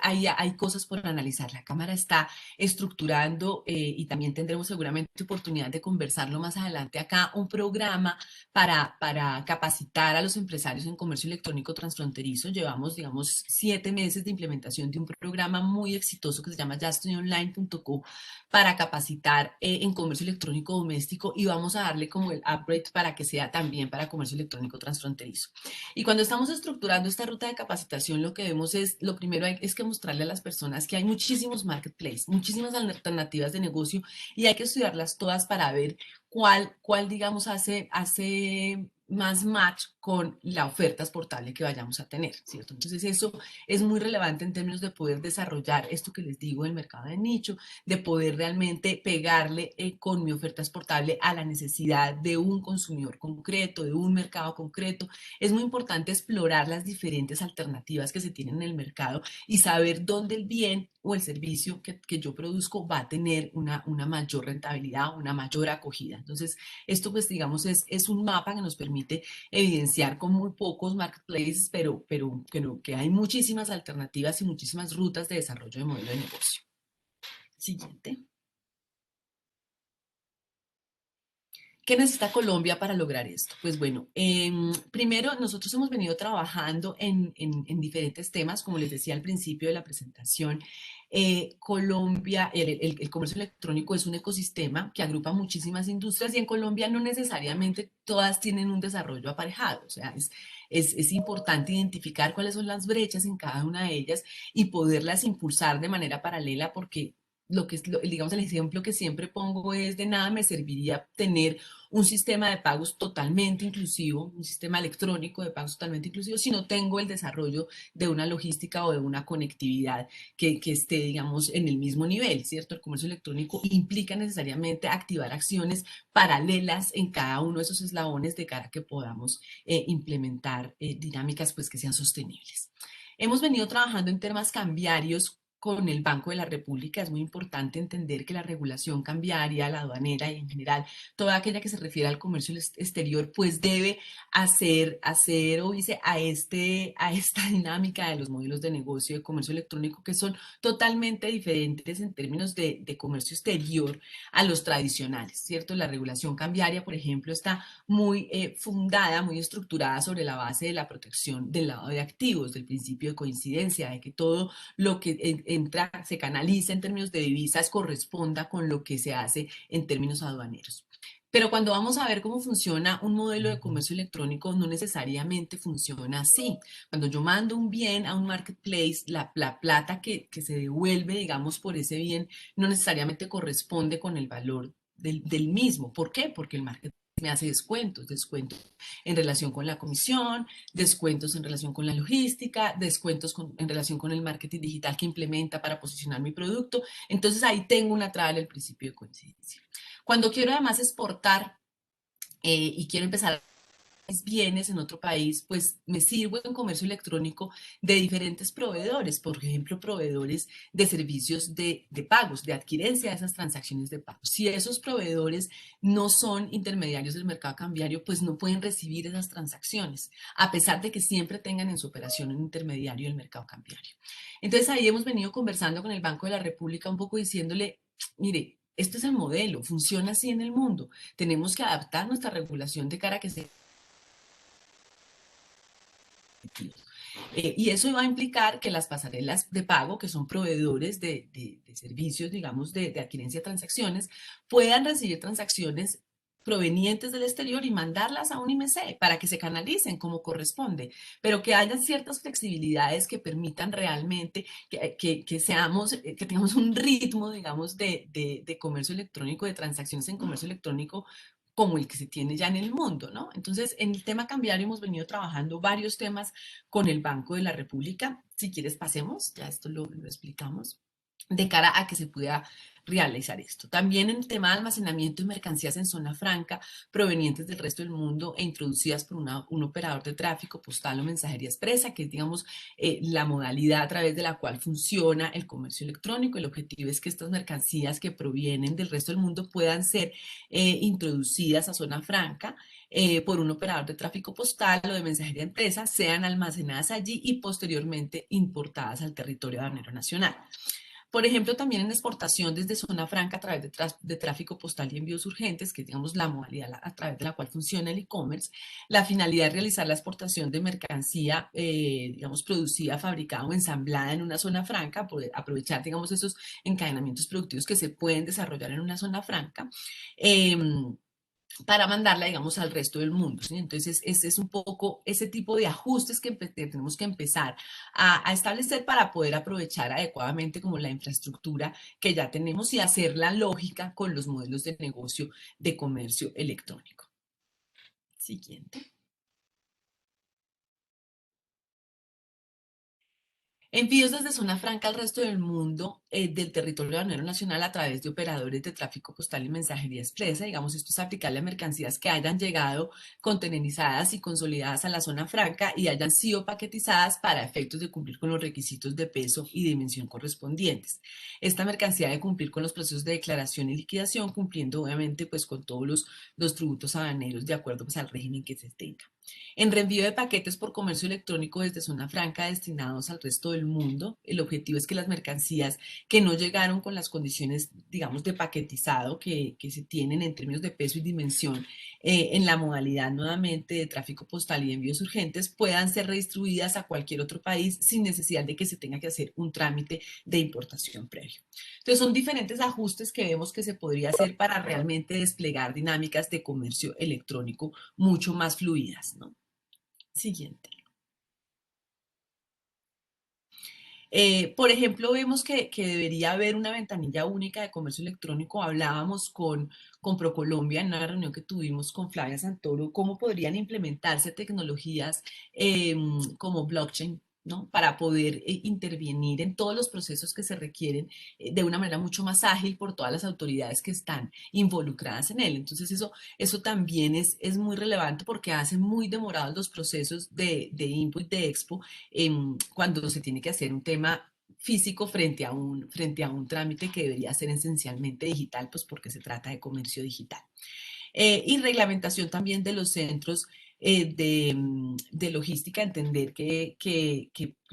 cosas por analizar. La Cámara está estructurando y también tendremos seguramente oportunidad de conversarlo más adelante acá, un programa para capacitar a los empresarios en comercio electrónico transfronterizo. Llevamos, digamos, 7 meses de implementación de un programa muy exitoso que se llama justonyonline.co para capacitar en comercio electrónico doméstico, y vamos a darle como el upgrade para que sea también para comercio electrónico transfronterizo. Y cuando estamos estructurando esta ruta de capacitación, lo que vemos es, lo primero es que mostrarle a las personas que hay muchísimos marketplaces, muchísimas alternativas de negocio, y hay que estudiarlas todas para ver cuál digamos, hace más match con la oferta exportable que vayamos a tener, ¿cierto? Entonces eso es muy relevante en términos de poder desarrollar esto que les digo, el mercado de nicho, de poder realmente pegarle con mi oferta exportable a la necesidad de un consumidor concreto, de un mercado concreto. Es muy importante explorar las diferentes alternativas que se tienen en el mercado y saber dónde el bien o el servicio que yo produzco va a tener una mayor rentabilidad, una mayor acogida. Entonces, esto pues digamos es un mapa que nos permite evidenciar con muy pocos marketplaces, pero que hay muchísimas alternativas y muchísimas rutas de desarrollo de modelo de negocio. Siguiente. ¿Qué necesita Colombia para lograr esto? Pues bueno, primero nosotros hemos venido trabajando en diferentes temas, como les decía al principio de la presentación. Colombia, el comercio electrónico es un ecosistema que agrupa muchísimas industrias, y en Colombia no necesariamente todas tienen un desarrollo aparejado. O sea, es importante identificar cuáles son las brechas en cada una de ellas y poderlas impulsar de manera paralela, porque digamos, el ejemplo que siempre pongo es: de nada me serviría tener un sistema de pagos totalmente inclusivo, un sistema electrónico de pagos totalmente inclusivo, si no tengo el desarrollo de una logística o de una conectividad que esté, digamos, en el mismo nivel, ¿cierto? El comercio electrónico implica necesariamente activar acciones paralelas en cada uno de esos eslabones de cara a que podamos implementar dinámicas pues que sean sostenibles. Hemos venido trabajando en temas cambiarios con el Banco de la República. Es muy importante entender que la regulación cambiaria, la aduanera y en general toda aquella que se refiere al comercio exterior, pues debe hacer oírse a esta dinámica de los modelos de negocio de comercio electrónico que son totalmente diferentes en términos de comercio exterior a los tradicionales, ¿cierto? La regulación cambiaria, por ejemplo, está muy fundada, muy estructurada sobre la base de la protección del lado de activos, del principio de coincidencia, de que todo lo que entra, se canaliza en términos de divisas, corresponda con lo que se hace en términos aduaneros. Pero cuando vamos a ver cómo funciona un modelo de comercio electrónico, no necesariamente funciona así. Cuando yo mando un bien a un marketplace, la plata que se devuelve, digamos, por ese bien, no necesariamente corresponde con el valor del mismo. ¿Por qué? Porque el marketplace me hace descuentos en relación con la comisión, descuentos en relación con la logística, descuentos en relación con el marketing digital que implementa para posicionar mi producto. Entonces ahí tengo una traba del principio de coincidencia. Cuando quiero además exportar y quiero empezar bienes en otro país, pues me sirvo en comercio electrónico de diferentes proveedores, por ejemplo, proveedores de servicios de pagos, de adquirencia de esas transacciones de pagos. Si esos proveedores no son intermediarios del mercado cambiario, pues no pueden recibir esas transacciones, a pesar de que siempre tengan en su operación un intermediario del mercado cambiario. Entonces ahí hemos venido conversando con el Banco de la República un poco diciéndole, mire, este es el modelo, funciona así en el mundo. Tenemos que adaptar nuestra regulación de cara a que se y eso va a implicar que las pasarelas de pago, que son proveedores de servicios, digamos, de adquirencia de transacciones, puedan recibir transacciones provenientes del exterior y mandarlas a un IMC para que se canalicen como corresponde, pero que haya ciertas flexibilidades que permitan realmente que tengamos un ritmo, digamos, de comercio electrónico, de transacciones en comercio electrónico como el que se tiene ya en el mundo, ¿no? Entonces, en el tema cambiario hemos venido trabajando varios temas con el Banco de la República. Si quieres, pasemos, ya esto lo explicamos, de cara a que se pueda realizar esto. También en el tema de almacenamiento de mercancías en zona franca provenientes del resto del mundo e introducidas por un operador de tráfico postal o mensajería expresa, que es, digamos, la modalidad a través de la cual funciona el comercio electrónico. El objetivo es que estas mercancías que provienen del resto del mundo puedan ser introducidas a zona franca por un operador de tráfico postal o de mensajería empresa, sean almacenadas allí y posteriormente importadas al territorio aduanero nacional. Por ejemplo, también en exportación desde zona franca a través de tráfico postal y envíos urgentes, que es, digamos, la modalidad a través de la cual funciona el e-commerce, la finalidad es realizar la exportación de mercancía, digamos, producida, fabricada o ensamblada en una zona franca, poder aprovechar, digamos, esos encadenamientos productivos que se pueden desarrollar en una zona franca. Para mandarla, digamos, al resto del mundo, ¿sí? Entonces, ese es un poco ese tipo de ajustes que tenemos que empezar a establecer para poder aprovechar adecuadamente como la infraestructura que ya tenemos y hacer la lógica con los modelos de negocio de comercio electrónico. Siguiente. Envíos desde zona franca al resto del mundo del territorio aduanero nacional a través de operadores de tráfico postal y mensajería expresa. Digamos, esto es aplicable a mercancías que hayan llegado contenerizadas y consolidadas a la zona franca y hayan sido paquetizadas para efectos de cumplir con los requisitos de peso y dimensión correspondientes. Esta mercancía debe cumplir con los procesos de declaración y liquidación, cumpliendo obviamente pues con todos los tributos aduaneros de acuerdo pues al régimen que se tenga. En reenvío de paquetes por comercio electrónico desde zona franca destinados al resto del mundo, el objetivo es que las mercancías que no llegaron con las condiciones, digamos, de paquetizado que se tienen en términos de peso y dimensión en la modalidad nuevamente de tráfico postal y envíos urgentes puedan ser redistribuidas a cualquier otro país sin necesidad de que se tenga que hacer un trámite de importación previo. Entonces, son diferentes ajustes que vemos que se podría hacer para realmente desplegar dinámicas de comercio electrónico mucho más fluidas, ¿no? Siguiente. Por ejemplo, vemos que debería haber una ventanilla única de comercio electrónico. Hablábamos con ProColombia en una reunión que tuvimos con Flavia Santoro, cómo podrían implementarse tecnologías como blockchain, ¿no? Para poder intervenir en todos los procesos que se requieren de una manera mucho más ágil por todas las autoridades que están involucradas en él. Entonces eso también es muy relevante porque hace muy demorados los procesos de input de Expo cuando se tiene que hacer un tema físico frente a un trámite que debería ser esencialmente digital, pues porque se trata de comercio digital. Y reglamentación también de los centros de logística, entender que,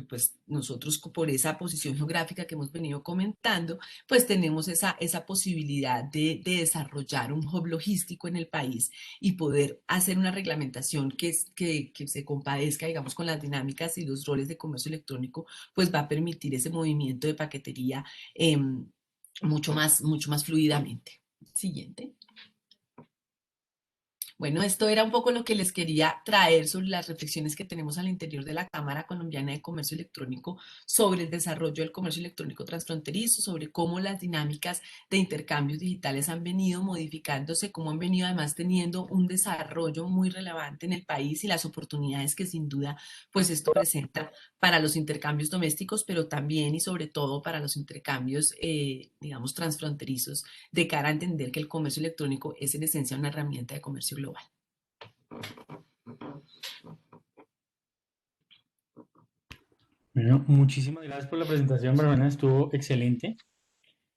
pues nosotros por esa posición geográfica que hemos venido comentando, pues tenemos esa posibilidad de desarrollar un hub logístico en el país y poder hacer una reglamentación que se compadezca, digamos, con las dinámicas y los roles de comercio electrónico, pues va a permitir ese movimiento de paquetería mucho más fluidamente. Siguiente. Bueno, esto era un poco lo que les quería traer sobre las reflexiones que tenemos al interior de la Cámara Colombiana de Comercio Electrónico sobre el desarrollo del comercio electrónico transfronterizo, sobre cómo las dinámicas de intercambios digitales han venido modificándose, cómo han venido además teniendo un desarrollo muy relevante en el país y las oportunidades que sin duda pues esto presenta para los intercambios domésticos, pero también y sobre todo para los intercambios, digamos, transfronterizos, de cara a entender que el comercio electrónico es en esencia una herramienta de comercio global. Bueno, muchísimas gracias por la presentación, Bárbara, estuvo excelente.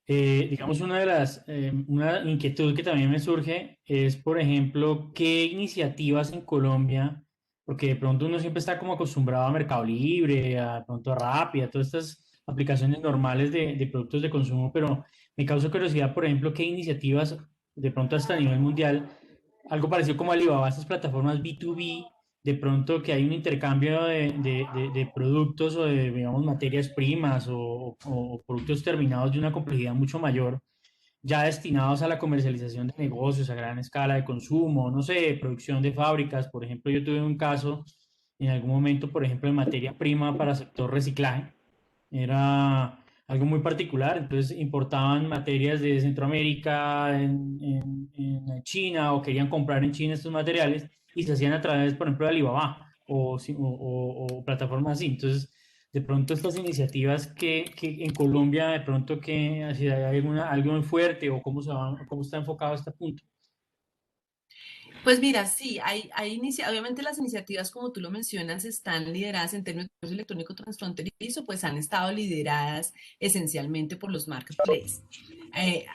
Digamos, una inquietud que también me surge es, por ejemplo, qué iniciativas en Colombia, porque de pronto uno siempre está como acostumbrado a Mercado Libre, a de pronto a Rappi, a todas estas aplicaciones normales de productos de consumo, pero me causa curiosidad, por ejemplo, qué iniciativas, de pronto hasta a nivel mundial, algo parecido como Alibaba, estas plataformas B2B, de pronto que hay un intercambio de productos o de, digamos, materias primas o productos terminados de una complejidad mucho mayor, ya destinados a la comercialización de negocios a gran escala de consumo, no sé, producción de fábricas. Por ejemplo, yo tuve un caso en algún momento, por ejemplo, de materia prima para sector reciclaje. Era algo muy particular, entonces importaban materias de Centroamérica, en China, o querían comprar en China estos materiales y se hacían a través, por ejemplo, de Alibaba o plataformas así. Entonces, de pronto estas iniciativas que en Colombia, de pronto que si hay algo muy fuerte o cómo está enfocado este punto. Pues mira, sí, obviamente las iniciativas, como tú lo mencionas, están lideradas en términos de comercio electrónico transfronterizo, pues han estado lideradas esencialmente por los marketplaces.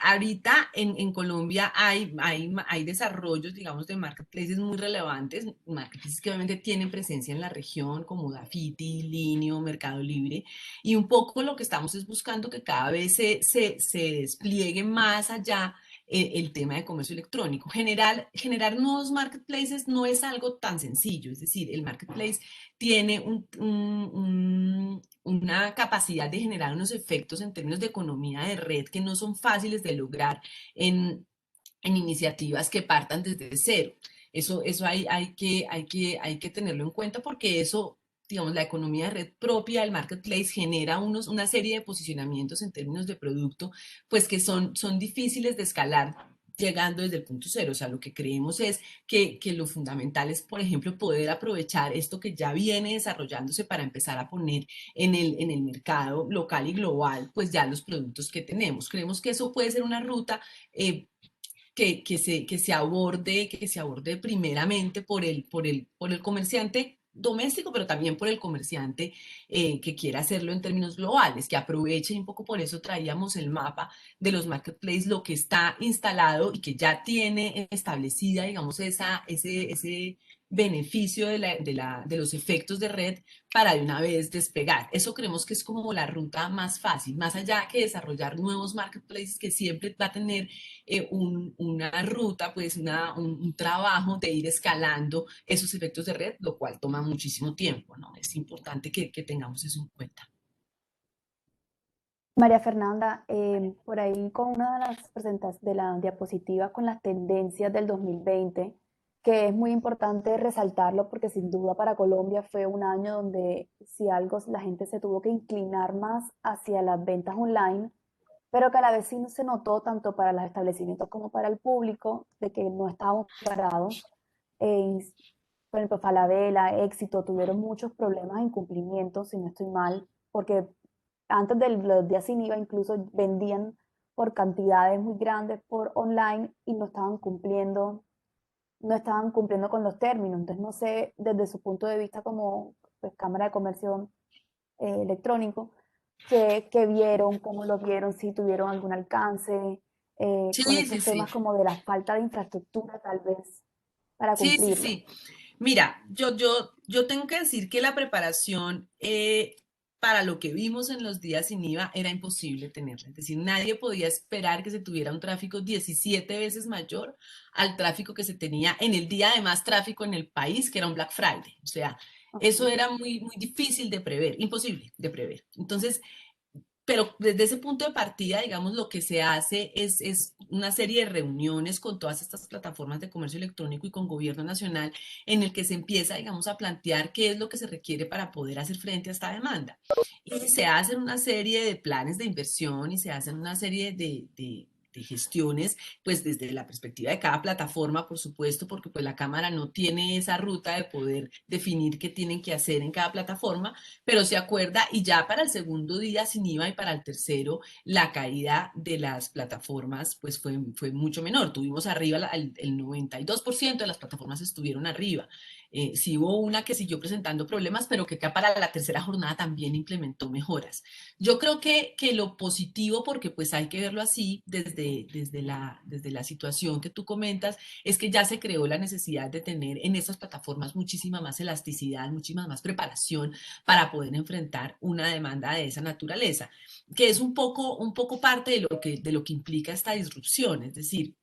Ahorita en Colombia hay desarrollos, digamos, de marketplaces muy relevantes, marketplaces que obviamente tienen presencia en la región, como Dafiti, Linio, Mercado Libre, y un poco lo que estamos es buscando que cada vez se despliegue más allá el tema de comercio electrónico. Generar nuevos marketplaces no es algo tan sencillo, es decir, el marketplace tiene una capacidad de generar unos efectos en términos de economía de red que no son fáciles de lograr en iniciativas que partan desde cero. Eso hay que tenerlo en cuenta porque eso, digamos, la economía de red propia del marketplace genera una serie de posicionamientos en términos de producto, pues que son difíciles de escalar llegando desde el punto cero. O sea, lo que creemos es que lo fundamental es, por ejemplo, poder aprovechar esto que ya viene desarrollándose para empezar a poner en el mercado local y global, pues ya los productos que tenemos. Creemos que eso puede ser una ruta que se aborde primeramente por el comerciante doméstico, pero también por el comerciante que quiera hacerlo en términos globales, que aproveche, y un poco por eso traíamos el mapa de los marketplaces, lo que está instalado y que ya tiene establecida, digamos, ese beneficio de los efectos de red para de una vez despegar. Eso creemos que es como la ruta más fácil, más allá que desarrollar nuevos marketplaces que siempre va a tener una ruta, pues un trabajo de ir escalando esos efectos de red, lo cual toma muchísimo tiempo, ¿no? Es importante que tengamos eso en cuenta. María Fernanda, por ahí con una de las presentaciones de la diapositiva con las tendencias del 2020, que es muy importante resaltarlo porque sin duda para Colombia fue un año donde si algo la gente se tuvo que inclinar más hacia las ventas online, pero que a la vez sí se notó tanto para los establecimientos como para el público de que no estábamos preparados. Eh, por ejemplo, Falabella, Éxito, tuvieron muchos problemas en cumplimiento, si no estoy mal, porque antes de los días sin IVA incluso vendían por cantidades muy grandes por online y no estaban cumpliendo con los términos. Entonces, no sé, desde su punto de vista como pues, Cámara de Comercio Electrónico, qué vieron, cómo lo vieron, si tuvieron algún alcance Sí, con sí, estos sí. temas como de la falta de infraestructura tal vez para Sí, sí, cumplirlo. sí. Mira, yo tengo que decir que la preparación para lo que vimos en los días sin IVA era imposible tenerla. Es decir, nadie podía esperar que se tuviera un tráfico 17 veces mayor al tráfico que se tenía en el día de más tráfico en el país, que era un Black Friday. O sea, eso Ok. era muy, muy difícil de prever, imposible de prever. Entonces, pero desde ese punto de partida, digamos, lo que se hace es una serie de reuniones con todas estas plataformas de comercio electrónico y con gobierno nacional en el que se empieza, digamos, a plantear qué es lo que se requiere para poder hacer frente a esta demanda. Y se hacen una serie de planes de inversión y se hacen una serie de gestiones, pues desde la perspectiva de cada plataforma, por supuesto, porque pues la Cámara no tiene esa ruta de poder definir qué tienen que hacer en cada plataforma, pero se acuerda y ya para el segundo día sin IVA y para el tercero la caída de las plataformas pues fue mucho menor. Tuvimos arriba el 92% de las plataformas estuvieron arriba. Sí hubo una que siguió presentando problemas, pero que ya para la tercera jornada también implementó mejoras. Yo creo que lo positivo, porque pues hay que verlo así desde la situación que tú comentas, es que ya se creó la necesidad de tener en estas plataformas muchísima más elasticidad, muchísima más preparación para poder enfrentar una demanda de esa naturaleza, que es un poco parte de lo que implica esta disrupción, es decir,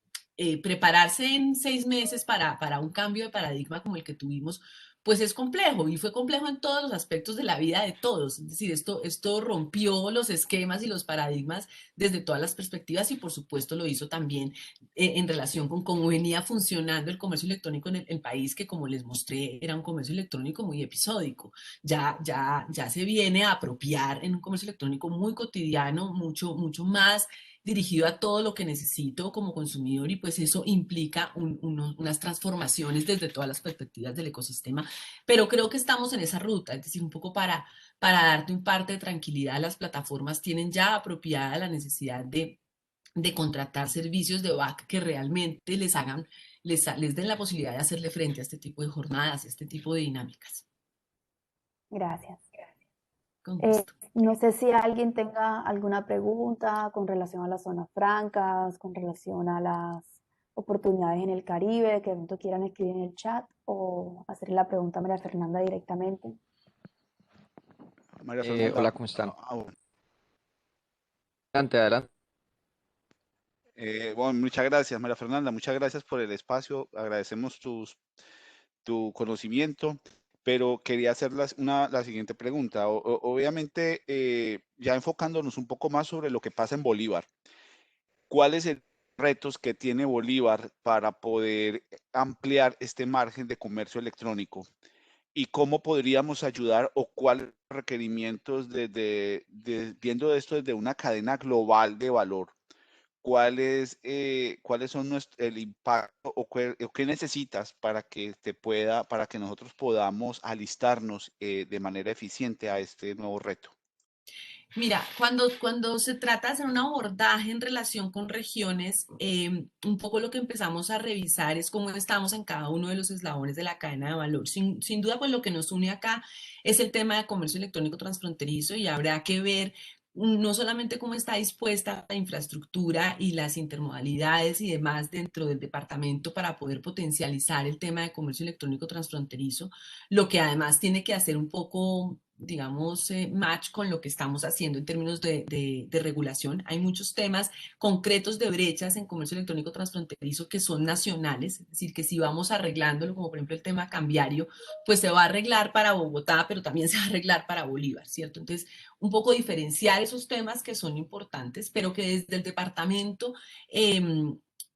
prepararse en 6 meses para un cambio de paradigma como el que tuvimos, pues es complejo y fue complejo en todos los aspectos de la vida de todos. Es decir, esto rompió los esquemas y los paradigmas desde todas las perspectivas y por supuesto lo hizo también en relación con cómo venía funcionando el comercio electrónico en el país, que como les mostré era un comercio electrónico muy episódico. Ya se viene a apropiar en un comercio electrónico muy cotidiano, mucho más dirigido a todo lo que necesito como consumidor y pues eso implica unas transformaciones desde todas las perspectivas del ecosistema, pero creo que estamos en esa ruta, es decir, un poco para darte un parte de tranquilidad, las plataformas tienen ya apropiada la necesidad de contratar servicios de back que realmente les den la posibilidad de hacerle frente a este tipo de jornadas, a este tipo de dinámicas. Gracias. Con gusto. No sé si alguien tenga alguna pregunta con relación a las zonas francas, con relación a las oportunidades en el Caribe, que de pronto quieran escribir en el chat o hacer la pregunta a María Fernanda directamente. María Fernanda, Hola, ¿cómo están? Adelante, adelante. bueno, muchas gracias, María Fernanda, muchas gracias por el espacio, agradecemos tu conocimiento, pero quería hacer la siguiente pregunta. Obviamente, ya enfocándonos un poco más sobre lo que pasa en Bolívar, ¿cuáles son los retos que tiene Bolívar para poder ampliar este margen de comercio electrónico? ¿Y cómo podríamos ayudar o cuáles requerimientos viendo esto desde una cadena global de valor? ¿Cuáles son el impacto o qué necesitas para que para que nosotros podamos alistarnos de manera eficiente a este nuevo reto? Mira, cuando se trata de hacer un abordaje en relación con regiones, un poco lo que empezamos a revisar es cómo estamos en cada uno de los eslabones de la cadena de valor. Sin duda, pues lo que nos une acá es el tema de comercio electrónico transfronterizo y habrá que ver no solamente cómo está dispuesta la infraestructura y las intermodalidades y demás dentro del departamento para poder potencializar el tema de comercio electrónico transfronterizo, lo que además tiene que hacer un poco digamos, match con lo que estamos haciendo en términos de regulación. Hay muchos temas concretos de brechas en comercio electrónico transfronterizo que son nacionales, es decir, que si vamos arreglándolo, como por ejemplo el tema cambiario, pues se va a arreglar para Bogotá, pero también se va a arreglar para Bolívar, ¿cierto? Entonces, un poco diferenciar esos temas que son importantes, pero que desde el departamento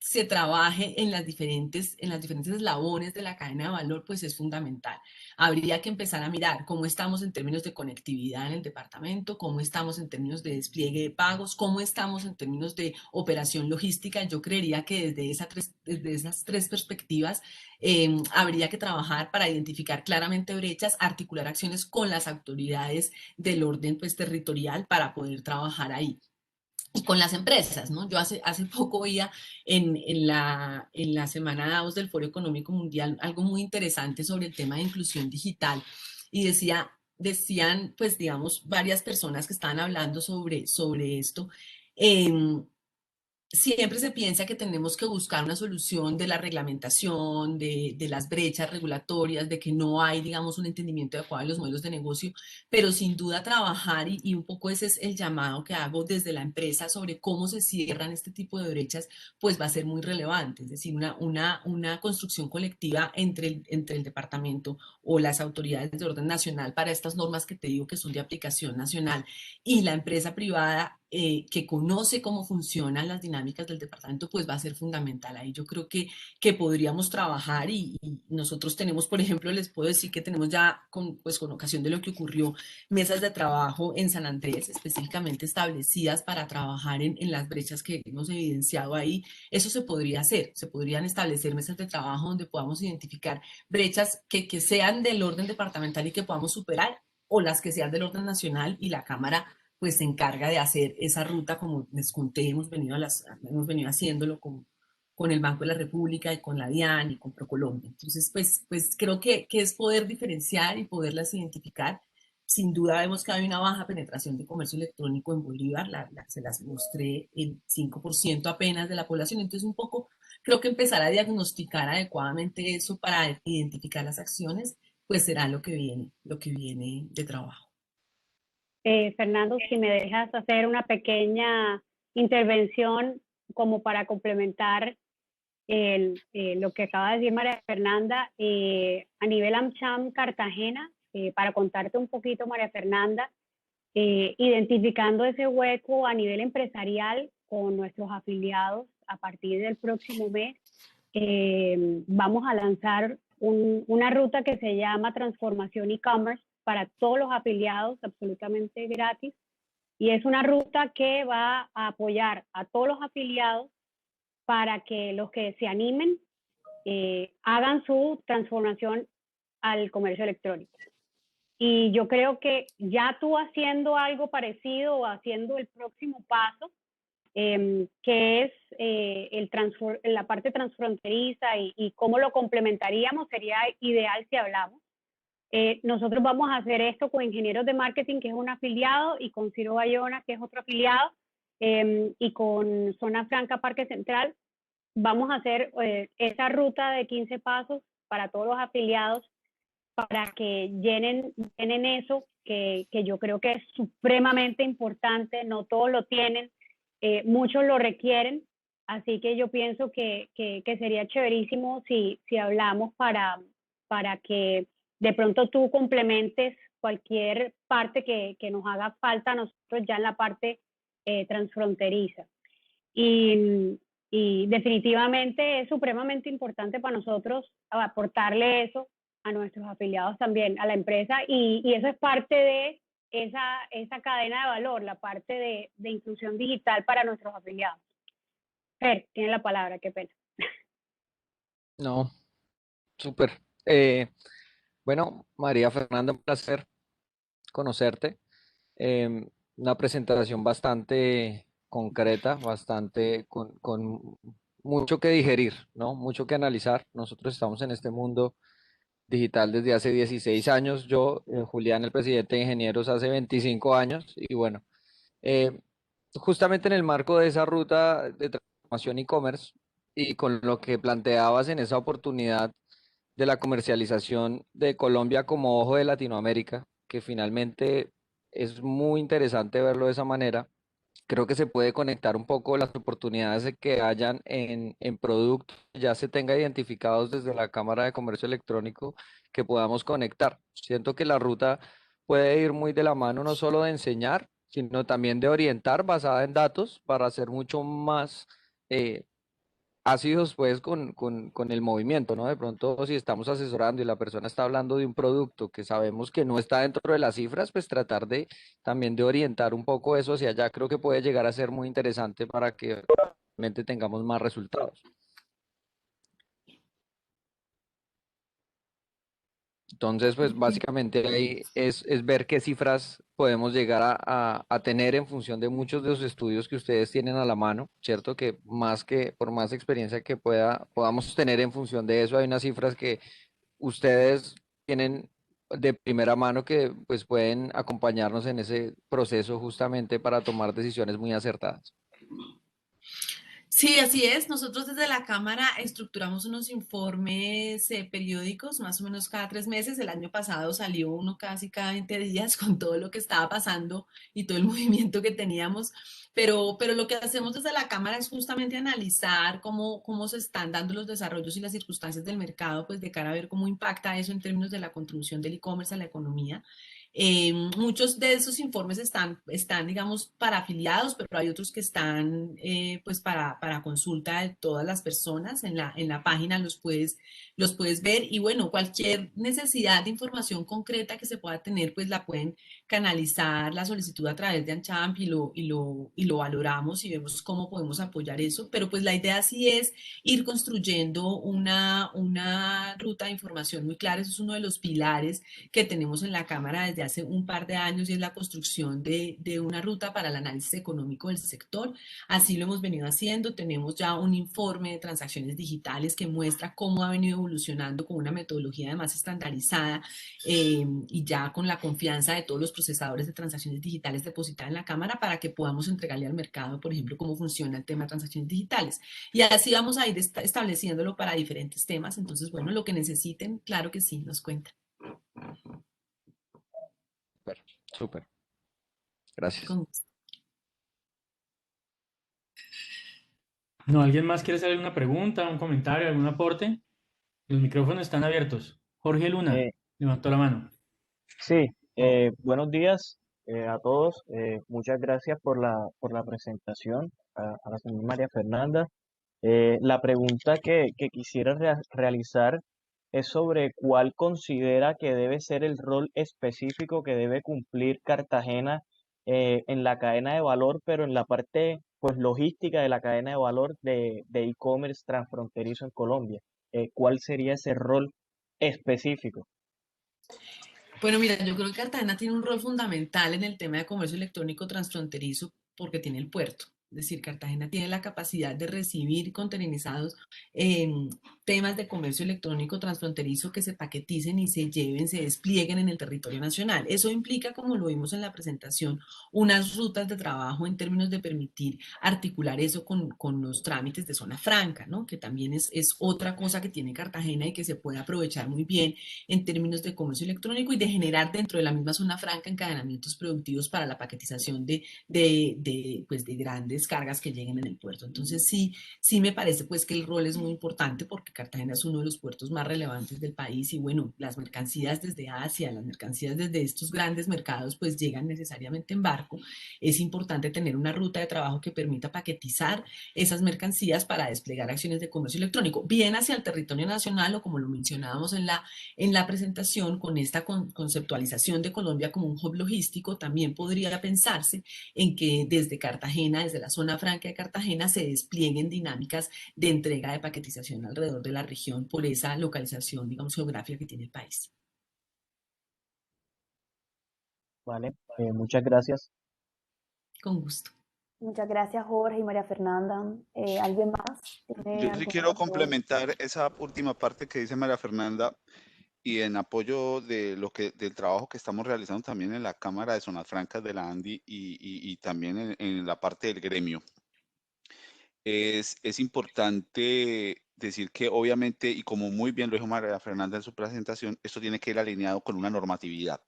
se trabaje en las diferentes eslabones de la cadena de valor, pues es fundamental. Habría que empezar a mirar cómo estamos en términos de conectividad en el departamento, cómo estamos en términos de despliegue de pagos, cómo estamos en términos de operación logística. Yo creería que desde esas tres perspectivas habría que trabajar para identificar claramente brechas, articular acciones con las autoridades del orden pues, territorial para poder trabajar ahí. Y con las empresas, ¿no? Yo hace poco veía en la semana Davos del Foro Económico Mundial algo muy interesante sobre el tema de inclusión digital y decía, decían, pues digamos, varias personas que estaban hablando sobre esto. em, Siempre se piensa que tenemos que buscar una solución de la reglamentación, de las brechas regulatorias, de que no hay, digamos, un entendimiento adecuado de los modelos de negocio, pero sin duda trabajar y un poco ese es el llamado que hago desde la empresa sobre cómo se cierran este tipo de brechas, pues va a ser muy relevante. Es decir, una construcción colectiva entre el departamento o las autoridades de orden nacional para estas normas que te digo que son de aplicación nacional y la empresa privada que conoce cómo funcionan las dinámicas del departamento, pues va a ser fundamental. Ahí yo creo que podríamos trabajar y nosotros tenemos, por ejemplo, les puedo decir que tenemos ya, pues con ocasión de lo que ocurrió, mesas de trabajo en San Andrés específicamente establecidas para trabajar en las brechas que hemos evidenciado ahí. Eso se podría hacer, se podrían establecer mesas de trabajo donde podamos identificar brechas que sean del orden departamental y que podamos superar o las que sean del orden nacional y la Cámara pues se encarga de hacer esa ruta, como les conté, hemos venido haciéndolo con el Banco de la República y con la DIAN y con ProColombia. Entonces, pues creo que es poder diferenciar y poderlas identificar. Sin duda vemos que hay una baja penetración de comercio electrónico en Bolívar, se las mostré el 5% apenas de la población, entonces un poco creo que empezar a diagnosticar adecuadamente eso para identificar las acciones, pues será lo que viene de trabajo. Fernando, si me dejas hacer una pequeña intervención como para complementar lo que acaba de decir María Fernanda, a nivel AmCham Cartagena, para contarte un poquito, María Fernanda, identificando ese hueco a nivel empresarial con nuestros afiliados a partir del próximo mes, vamos a lanzar una ruta que se llama Transformación e-commerce para todos los afiliados, absolutamente gratis. Y es una ruta que va a apoyar a todos los afiliados para que los que se animen hagan su transformación al comercio electrónico. Y yo creo que ya tú haciendo algo parecido o haciendo el próximo paso, que es la parte transfronteriza y cómo lo complementaríamos, sería ideal si hablamos. Nosotros vamos a hacer esto con Ingenieros de Marketing, que es un afiliado, y con Ciro Bayona, que es otro afiliado, y con Zona Franca Parque Central. Vamos a hacer esa ruta de 15 pasos para todos los afiliados para que llenen eso, que yo creo que es supremamente importante. No todos lo tienen, muchos lo requieren, así que yo pienso que sería chéverísimo si hablamos para que de pronto tú complementes cualquier parte que nos haga falta a nosotros ya en la parte transfronteriza. Y definitivamente es supremamente importante para nosotros aportarle eso a nuestros afiliados también, a la empresa, y eso es parte de esa cadena de valor, la parte de inclusión digital para nuestros afiliados. Fer, tiene la palabra, qué pena. No, súper. Bueno, María Fernanda, un placer conocerte. Una presentación bastante concreta, bastante con mucho que digerir, ¿no? Mucho que analizar. Nosotros estamos en este mundo digital desde hace 16 años. Yo, Julián, el presidente de Ingenieros, hace 25 años. Y bueno, eh, justamente en el marco de esa ruta de transformación e-commerce y con lo que planteabas en esa oportunidad de la comercialización de Colombia como ojo de Latinoamérica, que finalmente es muy interesante verlo de esa manera. Creo que se puede conectar un poco las oportunidades que hayan en productos que ya se tenga identificados desde la Cámara de Comercio Electrónico que podamos conectar. Siento que la ruta puede ir muy de la mano no solo de enseñar, sino también de orientar basada en datos para hacer mucho más eh, ácidos pues con el movimiento, ¿no? De pronto si estamos asesorando y la persona está hablando de un producto que sabemos que no está dentro de las cifras, pues tratar de también de orientar un poco eso hacia allá, creo que puede llegar a ser muy interesante para que realmente tengamos más resultados. Entonces, pues básicamente ahí es ver qué cifras podemos llegar a tener en función de muchos de los estudios que ustedes tienen a la mano, ¿cierto? Que más que, por más experiencia que podamos tener en función de eso, hay unas cifras que ustedes tienen de primera mano que pues pueden acompañarnos en ese proceso justamente para tomar decisiones muy acertadas. Sí, así es. Nosotros desde la Cámara estructuramos unos informes periódicos, más o menos cada 3 meses. El año pasado salió uno casi cada 20 días con todo lo que estaba pasando y todo el movimiento que teníamos. Pero lo que hacemos desde la Cámara es justamente analizar cómo se están dando los desarrollos y las circunstancias del mercado, pues de cara a ver cómo impacta eso en términos de la contribución del e-commerce a la economía. Muchos de esos informes están, digamos, para afiliados, pero hay otros que están pues para consulta de todas las personas. En la página los puedes ver y bueno, cualquier necesidad de información concreta que se pueda tener, pues la pueden canalizar la solicitud a través de ANCHAMP y lo valoramos y vemos cómo podemos apoyar eso. Pero pues la idea sí es ir construyendo una ruta de información muy clara. Eso es uno de los pilares que tenemos en la Cámara desde hace un par de años y es la construcción de una ruta para el análisis económico del sector. Así lo hemos venido haciendo. Tenemos ya un informe de transacciones digitales que muestra cómo ha venido evolucionando con una metodología además estandarizada y ya con la confianza de todos los procesadores de transacciones digitales depositada en la Cámara para que podamos entregarle al mercado, por ejemplo, cómo funciona el tema de transacciones digitales. Y así vamos a ir estableciéndolo para diferentes temas. Entonces, bueno, lo que necesiten, claro que sí, nos cuentan. Súper, súper. Gracias. Con gusto. No, ¿alguien más quiere hacer alguna pregunta, un comentario, algún aporte? Los micrófonos están abiertos. Jorge Luna, Eh, levantó la mano. sí, Oh, buenos días a todos. Muchas gracias por la presentación a la señora María Fernanda. La pregunta que quisiera realizar es sobre cuál considera que debe ser el rol específico que debe cumplir Cartagena en la cadena de valor, pero en la parte pues logística de la cadena de valor de e-commerce transfronterizo en Colombia. ¿Cuál sería ese rol específico? Bueno, mira, yo creo que Cartagena tiene un rol fundamental en el tema de comercio electrónico transfronterizo porque tiene el puerto. Es decir, Cartagena tiene la capacidad de recibir containerizados temas de comercio electrónico transfronterizo que se paqueticen y se lleven, se desplieguen en el territorio nacional. Eso implica, como lo vimos en la presentación, unas rutas de trabajo en términos de permitir articular eso con los trámites de zona franca, ¿no? Que también es otra cosa que tiene Cartagena y que se puede aprovechar muy bien en términos de comercio electrónico y de generar dentro de la misma zona franca encadenamientos productivos para la paquetización pues de grandes cargas que lleguen en el puerto. Entonces sí me parece pues que el rol es muy importante porque Cartagena es uno de los puertos más relevantes del país y bueno, las mercancías desde Asia, las mercancías desde estos grandes mercados pues llegan necesariamente en barco. Es importante tener una ruta de trabajo que permita paquetizar esas mercancías para desplegar acciones de comercio electrónico, bien hacia el territorio nacional o como lo mencionábamos en la presentación, con esta conceptualización de Colombia como un hub logístico, también podría pensarse en que desde Cartagena, desde la zona franca de Cartagena, se desplieguen dinámicas de entrega de paquetización alrededor de la región por esa localización, digamos, geográfica que tiene el país. Vale, muchas gracias. Con gusto. Muchas gracias, Jorge y María Fernanda. ¿Alguien más tiene Yo sí alguna quiero otra pregunta? complementar esa última parte que dice María Fernanda y en apoyo del trabajo que estamos realizando también en la Cámara de Zonas Francas de la ANDI y también en la parte del gremio. Es importante decir que obviamente, y como muy bien lo dijo María Fernanda en su presentación, esto tiene que ir alineado con una normatividad.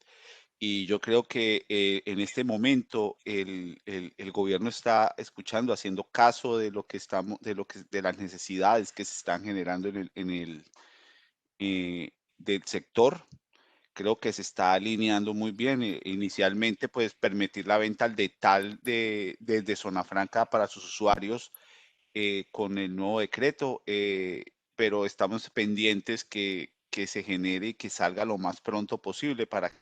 Y yo creo que en este momento el gobierno está escuchando, haciendo caso de lo que estamos, de las necesidades que se están generando del sector. Creo que se está alineando muy bien. Inicialmente, pues permitir la venta al detalle desde Zona Franca para sus usuarios con el nuevo decreto, pero estamos pendientes que se genere y que salga lo más pronto posible para que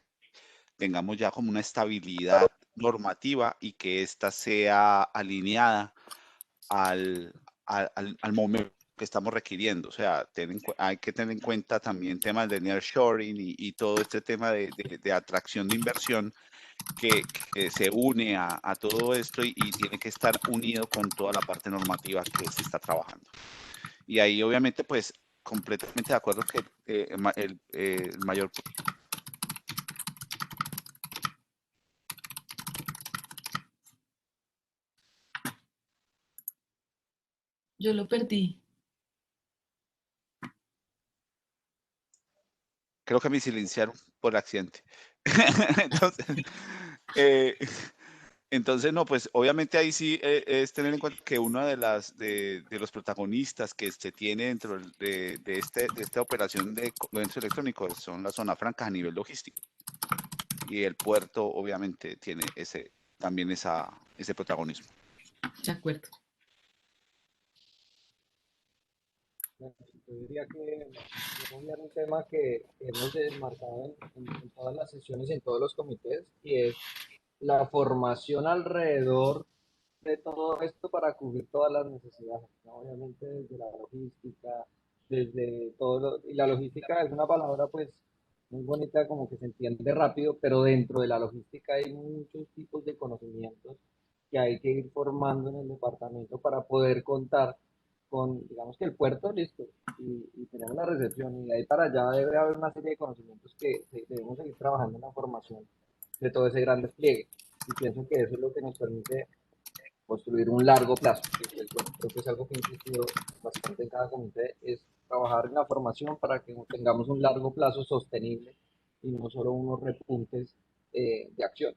tengamos ya como una estabilidad normativa y que ésta sea alineada al momento que estamos requiriendo. O sea, hay que tener en cuenta también temas de nearshoring y todo este tema de atracción de inversión que se une a todo esto y tiene que estar unido con toda la parte normativa que se está trabajando. Y ahí obviamente pues completamente de acuerdo que el mayor Yo lo perdí. Creo que me silenciaron por accidente. Entonces, eh, entonces, no, pues obviamente ahí sí es tener en cuenta que uno de los protagonistas que se tiene dentro de esta operación de comercio electrónico son las zonas francas a nivel logístico. Y el puerto obviamente tiene también ese protagonismo. De acuerdo. Yo diría que es un tema que hemos desmarcado en todas las sesiones y en todos los comités, y es la formación alrededor de todo esto para cubrir todas las necesidades, ¿no? Obviamente desde la logística, desde todo y la logística es una palabra pues muy bonita, como que se entiende rápido, pero dentro de la logística hay muchos tipos de conocimientos que hay que ir formando en el departamento para poder contar con, digamos que el puerto listo y tenemos la recepción, y de ahí para allá debe haber una serie de conocimientos que debemos seguir trabajando en la formación de todo ese gran despliegue, y pienso que eso es lo que nos permite construir un largo plazo. Pues, bueno, creo que es algo que he insistido bastante en cada comité, es trabajar en la formación para que tengamos un largo plazo sostenible y no solo unos repuntes de acción.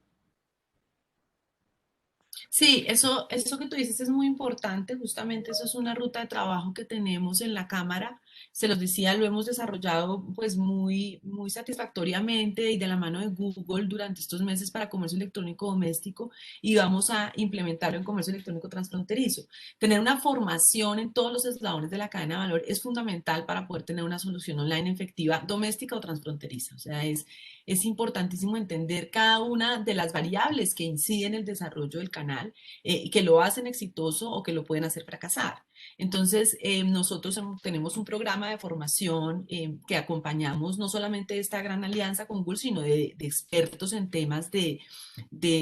Sí, eso que tú dices es muy importante, justamente eso es una ruta de trabajo que tenemos en la Cámara. Se los decía, lo hemos desarrollado pues muy satisfactoriamente y de la mano de Google durante estos meses para comercio electrónico doméstico, y vamos a implementarlo en comercio electrónico transfronterizo. Tener una formación en todos los eslabones de la cadena de valor es fundamental para poder tener una solución online efectiva, doméstica o transfronteriza. O sea, es importantísimo entender cada una de las variables que inciden en el desarrollo del canal, que lo hacen exitoso o que lo pueden hacer fracasar. Entonces, nosotros tenemos un programa de formación que acompañamos no solamente de esta gran alianza con Google, sino de expertos en temas de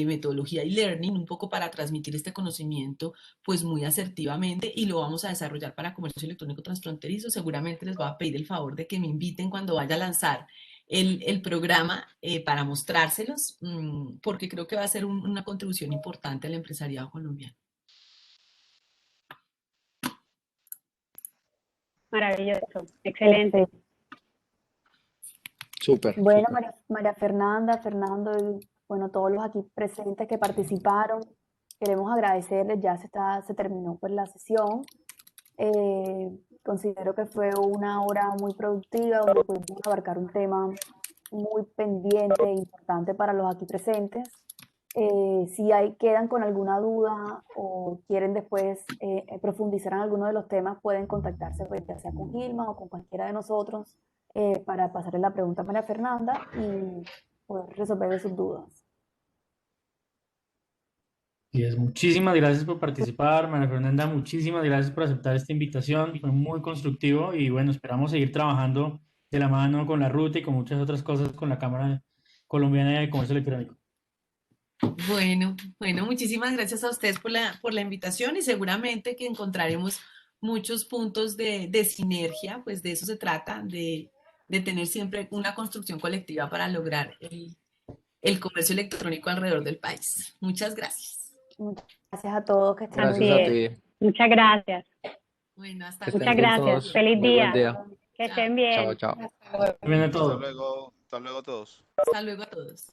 metodología y learning, un poco para transmitir este conocimiento pues muy asertivamente, y lo vamos a desarrollar para comercio electrónico transfronterizo. Seguramente les voy a pedir el favor de que me inviten cuando vaya a lanzar el programa para mostrárselos, porque creo que va a ser una contribución importante al empresariado colombiano. Maravilloso, excelente. Súper. Bueno, súper. María Fernanda, Fernando y bueno, todos los aquí presentes que participaron, queremos agradecerles, ya se terminó pues la sesión. Considero que fue una hora muy productiva donde pudimos abarcar un tema muy pendiente e importante para los aquí presentes. Si quedan con alguna duda o quieren después profundizar en alguno de los temas, pueden contactarse pues, ya sea con Gilma o con cualquiera de nosotros para pasarle la pregunta a María Fernanda y poder resolver sus dudas. Y muchísimas gracias por participar, María Fernanda, muchísimas gracias por aceptar esta invitación, fue muy constructivo y bueno, esperamos seguir trabajando de la mano con la ruta y con muchas otras cosas con la Cámara Colombiana de Comercio Electrónico. Bueno, muchísimas gracias a ustedes por la invitación, y seguramente que encontraremos muchos puntos de sinergia, pues de eso se trata, de tener siempre una construcción colectiva para lograr el comercio electrónico alrededor del país. Muchas gracias. Muchas gracias a todos, que estén muy Gracias bien. a ti. Muchas gracias. Bueno, hasta Que luego. estén Muchas bien gracias. todos. Feliz Muy buen día. día. Que Chao. estén bien. Chao, chao. Bien a Hasta todos. luego a todos. Hasta luego a todos.